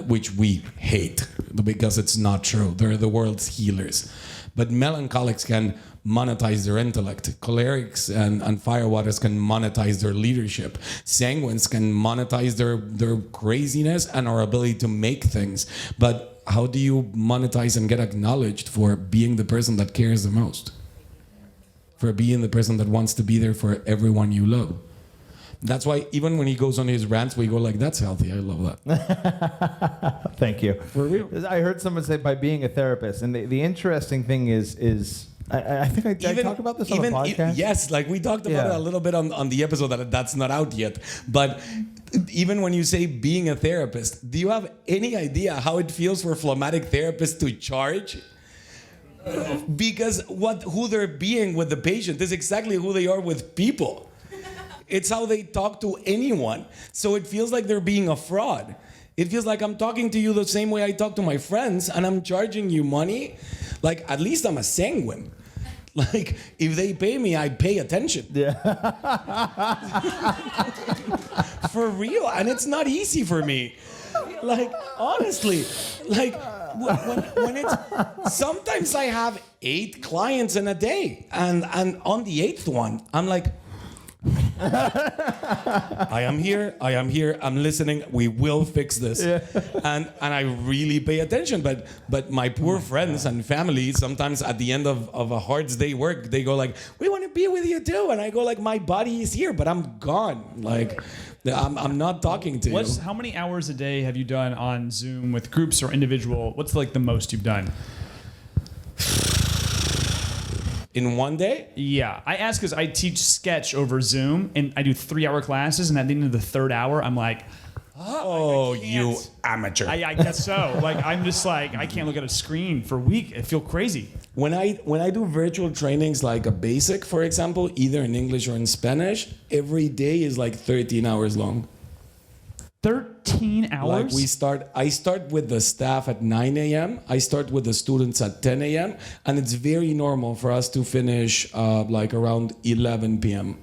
which we hate because it's not true. They're the world's healers, but melancholics can monetize their intellect. Cholerics and firewaters can monetize their leadership. Sanguines can monetize their craziness and our ability to make things. But how do you monetize and get acknowledged for being the person that cares the most? For being the person that wants to be there for everyone you love. That's why even when he goes on his rants, we go like, that's healthy. I love that. Thank you. For real. I heard someone say by being a therapist, and the interesting thing is I think I talked about this on the podcast. Yes, like we talked about it a little bit on the episode that's not out yet. But even when you say being a therapist, do you have any idea how it feels for phlegmatic therapists to charge? Because who they're being with the patient is exactly who they are with people. It's how they talk to anyone. So it feels like they're being a fraud. It feels like I'm talking to you the same way I talk to my friends and I'm charging you money. Like, at least I'm a sanguine. Like, if they pay me, I pay attention. Yeah. For real. And it's not easy for me. Like, honestly. Like, when it's... Sometimes I have 8 clients in a day. And on the 8th one, I'm like... I am here, I'm listening, we will fix this. Yeah. And I really pay attention, but my poor friends and family, sometimes at the end of a hard day's work, they go like, we want to be with you too. And I go like, my body is here, but I'm gone. Like, I'm not talking to you. How many hours a day have you done on Zoom with groups or individual? What's like the most you've done? In one day? Yeah. I ask because I teach sketch over Zoom, and I do 3-hour classes, and at the end of the 3rd hour, I'm like, oh, you amateur. I guess so. Like, I'm just like, I can't look at a screen for a week. I feel crazy. When I do virtual trainings like a basic, for example, either in English or in Spanish, every day is like 13 hours long. 13 hours? Like I start with the staff at 9 a.m. I start with the students at 10 a.m. And it's very normal for us to finish like around 11 p.m.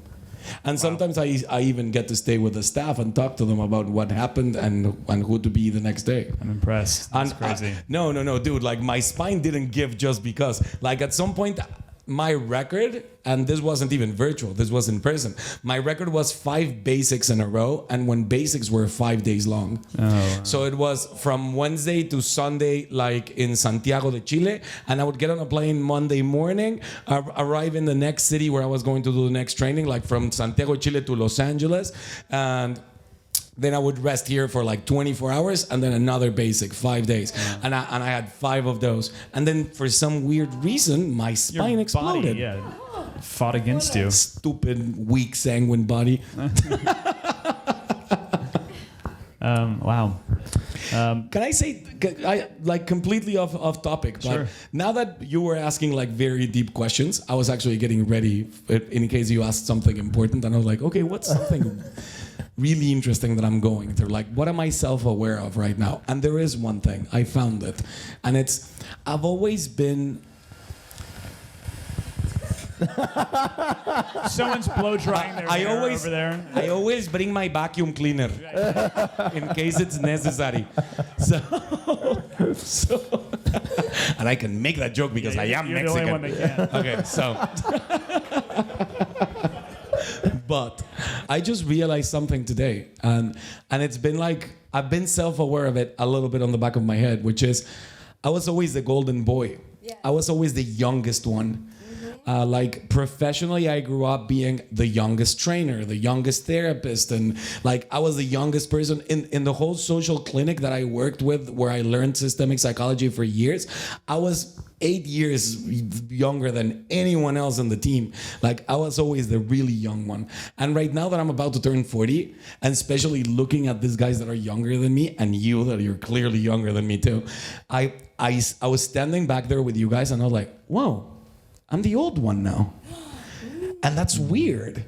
And sometimes I even get to stay with the staff and talk to them about what happened and who to be the next day. I'm impressed. That's crazy. No, dude. Like my spine didn't give just because. Like at some point, my record, and this wasn't even virtual, this was in person. My record was 5 basics in a row, and when basics were 5 days long. Oh, wow. So it was from Wednesday to Sunday, like in Santiago de Chile, and I would get on a plane Monday morning, arrive in the next city where I was going to do the next training, like from Santiago de Chile to Los Angeles, and then I would rest here for like 24 hours and then another basic, 5 days. Yeah. And I had 5 of those. And then for some weird reason, my spine exploded. Fought against you. Stupid, weak, sanguine body. Wow. Can I say, like completely off topic, but sure. Now that you were asking like very deep questions, I was actually getting ready in case you asked something important. And I was like, okay, what's something really interesting that I'm going through? Like, what am I self-aware of right now? And there is one thing. I found it. And it's, I've always been... Someone's blow drying their hair over there. I always bring my vacuum cleaner in case it's necessary. So and I can make that joke because I am you're Mexican. The only one that can. Okay, so... But I just realized something today, and it's been like I've been self-aware of it a little bit on the back of my head, which is I was always the golden boy. Yeah. I was always the youngest one. Like professionally, I grew up being the youngest trainer, the youngest therapist, and like I was the youngest person in the whole social clinic that I worked with, where I learned systemic psychology for years. I was 8 years younger than anyone else on the team. Like I was always the really young one. And right now that I'm about to turn 40, and especially looking at these guys that are younger than me, and you that you're clearly younger than me too, I was standing back there with you guys, and I was like, whoa. I'm the old one now. And that's weird.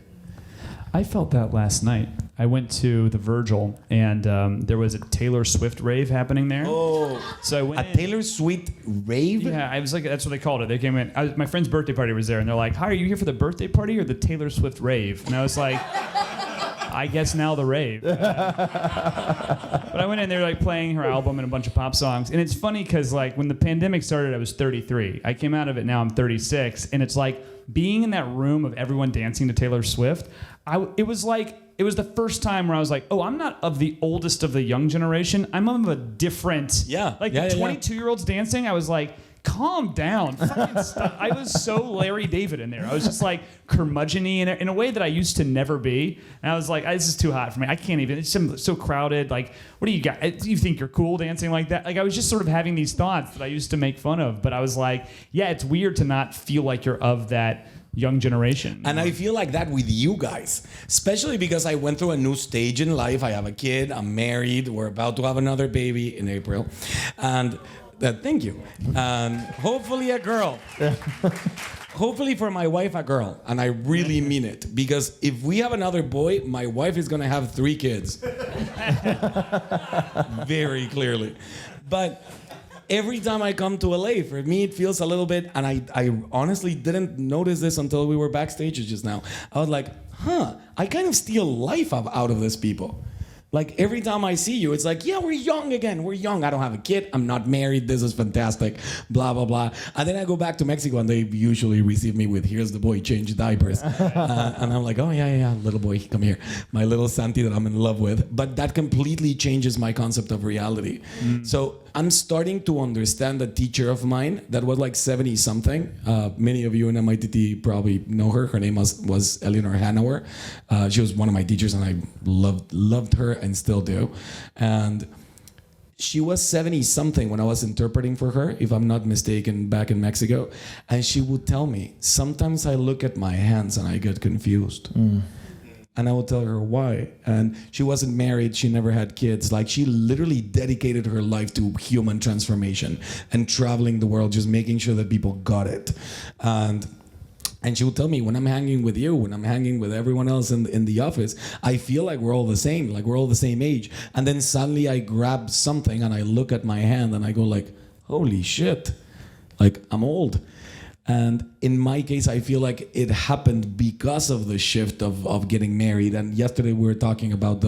I felt that last night. I went to the Virgil, and there was a Taylor Swift rave happening there. Oh, so I went a Taylor Swift rave? Yeah, I was like, that's what they called it. They came in. My friend's birthday party was there, and they're like, "Hi, are you here for the birthday party or the Taylor Swift rave?" And I was like, I guess now the rave. But I went in, they were like playing her album and a bunch of pop songs. And it's funny because like when the pandemic started, I was 33. I came out of it, now I'm 36. And it's like being in that room of everyone dancing to Taylor Swift, it was the first time where I was like, oh, I'm not of the oldest of the young generation. I'm of a different, the 22-year-olds dancing, I was like, calm down. Fucking stop. I was so Larry David in there. I was just like curmudgeon-y in a way that I used to never be. And I was like, this is too hot for me. I can't even. It's so crowded. Like, what do you got? Do you think you're cool dancing like that? Like, I was just sort of having these thoughts that I used to make fun of. But I was like, yeah, it's weird to not feel like you're of that young generation. And I feel like that with you guys, especially because I went through a new stage in life. I have a kid. I'm married. We're about to have another baby in April. And thank you. Hopefully a girl. Hopefully for my wife, a girl. And I really mean it. Because if we have another boy, my wife is going to have 3 kids. Very clearly. But every time I come to LA, for me, it feels a little bit, and I honestly didn't notice this until we were backstage just now. I was like, I kind of steal life out of these people. Like every time I see you, it's like, yeah, we're young again. We're young. I don't have a kid. I'm not married. This is fantastic. Blah, blah, blah. And then I go back to Mexico and they usually receive me with, here's the boy, change diapers. And I'm like, oh, yeah, little boy, come here. My little Santi that I'm in love with. But that completely changes my concept of reality. So I'm starting to understand a teacher of mine that was like 70 something. Many of you in MITT probably know her. Her name was Eleanor Hanauer. She was one of my teachers and I loved her and still do. And she was 70 something when I was interpreting for her, if I'm not mistaken, back in Mexico. And she would tell me, sometimes I look at my hands and I get confused. And I would tell her why. And she wasn't married. She never had kids. Like she literally dedicated her life to human transformation and traveling the world, just making sure that people got it. And she would tell me, when I'm hanging with you, when I'm hanging with everyone else in the office, I feel like we're all the same, like we're all the same age. And then suddenly I grab something and I look at my hand and I go like, holy shit, like I'm old. And in my case, I feel like it happened because of the shift of getting married. And yesterday we were talking about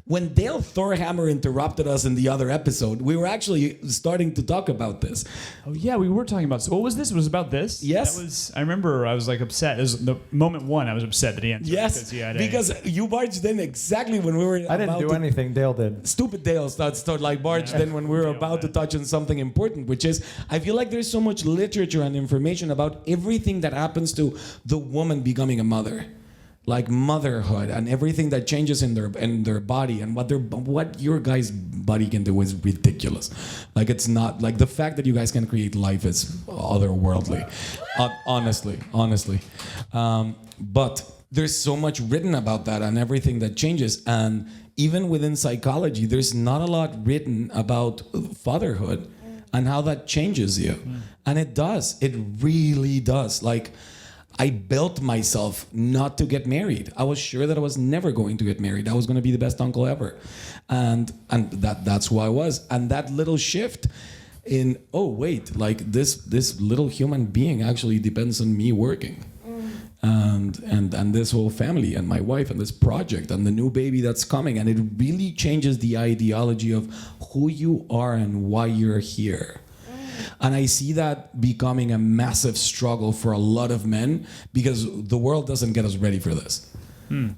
when Dale Thorhammer interrupted us in the other episode, we were actually starting to talk about this. Oh yeah, we were talking about. So what was this? It was about this? Yes. I remember I was like upset. It was the moment one. I was upset that he answered. Yes, because you barged in exactly when we were. I didn't do anything. Dale did. Stupid Dale started like barged in when we were about to touch on something important, which is I feel like there's so much literature and information about everything that happens to the woman becoming a mother. Like motherhood and everything that changes in their body and what your guys' body can do is ridiculous. Like it's not like the fact that you guys can create life is otherworldly, honestly. But there's so much written about that and everything that changes. And even within psychology, there's not a lot written about fatherhood and how that changes you. And it does. It really does. Like. I built myself not to get married. I was sure that I was never going to get married. I was going to be the best uncle ever. And that's who I was. And that little shift in, oh, wait, like this little human being actually depends on me working. And this whole family and my wife and this project and the new baby that's coming. And it really changes the ideology of who you are and why you're here. And I see that becoming a massive struggle for a lot of men because the world doesn't get us ready for this.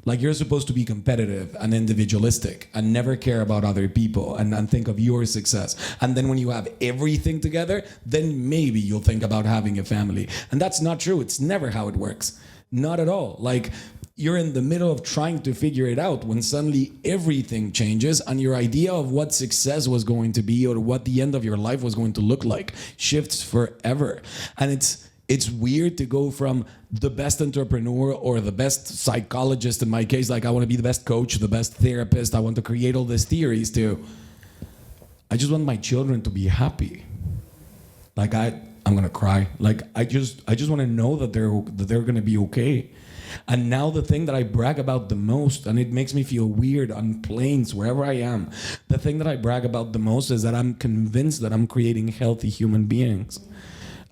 Like you're supposed to be competitive and individualistic and never care about other people and think of your success. And then when you have everything together, then maybe you'll think about having a family. And that's not true. It's never how it works. Not at all. Like you're in the middle of trying to figure it out when suddenly everything changes and your idea of what success was going to be or what the end of your life was going to look like shifts forever. And it's weird to go from the best entrepreneur or the best psychologist, in my case, like I want to be the best coach, the best therapist, I want to create all these theories, to I just want my children to be happy. Like I'm gonna cry. Like I just want to know that they're gonna be okay. And now the thing that I brag about the most, and it makes me feel weird on planes, wherever I am, the thing that I brag about the most is that I'm convinced that I'm creating healthy human beings.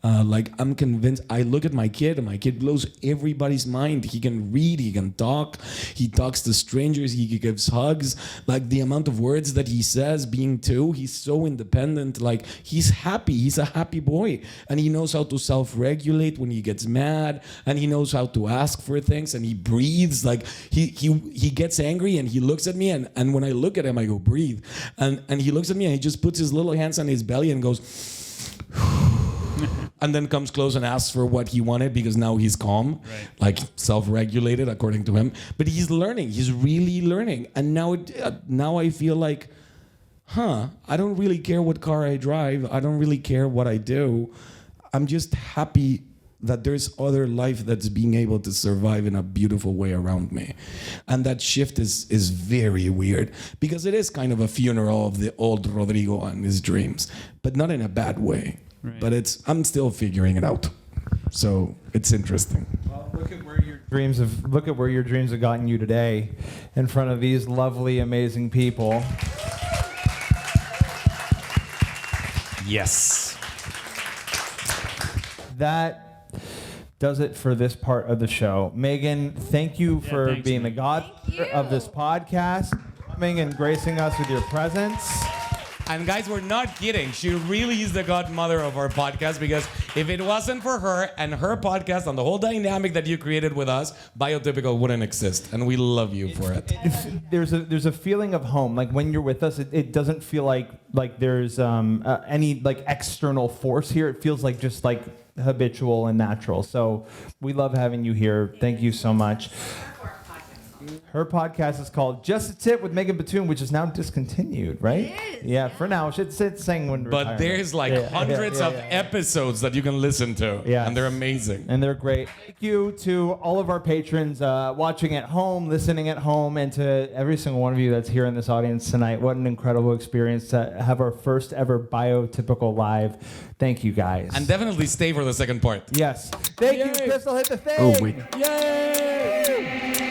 Like I'm convinced. I look at my kid, and my kid blows everybody's mind. He can read, he can talk, he talks to strangers, he gives hugs. Like the amount of words that he says, being 2, he's so independent. Like he's happy. He's a happy boy, and he knows how to self-regulate when he gets mad, and he knows how to ask for things, and he breathes. Like he gets angry, and he looks at me, and when I look at him, I go, breathe, and he looks at me, and he just puts his little hands on his belly and goes. And then comes close and asks for what he wanted because now he's calm, like self-regulated according to him. But he's learning. He's really learning. And now I feel like, I don't really care what car I drive. I don't really care what I do. I'm just happy that there's other life that's being able to survive in a beautiful way around me. And that shift is very weird because it is kind of a funeral of the old Rodrigo and his dreams, but not in a bad way. Right. But I'm still figuring it out. So it's interesting. Well, look at where your dreams have gotten you today in front of these lovely, amazing people. Yes. That does it for this part of the show. Megan, thank you for being the godmother of this podcast, coming and gracing us with your presence. And guys, we're not kidding. She really is the godmother of our podcast because if it wasn't for her and her podcast and the whole dynamic that you created with us, BioTypical wouldn't exist. And we love you for it. There's a feeling of home. Like when you're with us, it doesn't feel like there's any like external force here. It feels like just like habitual and natural. So we love having you here. Thank you so much. Her podcast is called Just a Tip with Megan Batoon, which is now discontinued, right? It is. Yeah, for now. It's saying when But there's like hundreds of episodes that you can listen to. Yeah. And they're amazing. And they're great. Thank you to all of our patrons watching at home, listening at home, and to every single one of you that's here in this audience tonight. What an incredible experience to have our first ever BioTypical live. Thank you, guys. And definitely stay for the second part. Yes. Thank you, Crystal. Hit the thing. Oh, wait. Yay!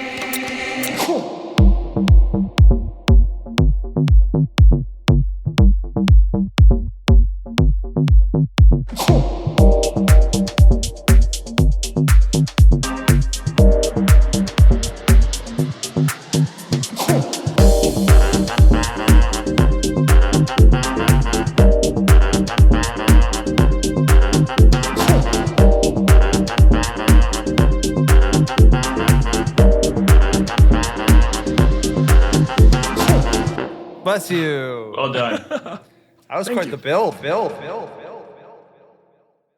Bless you. Well done. That was quite the build.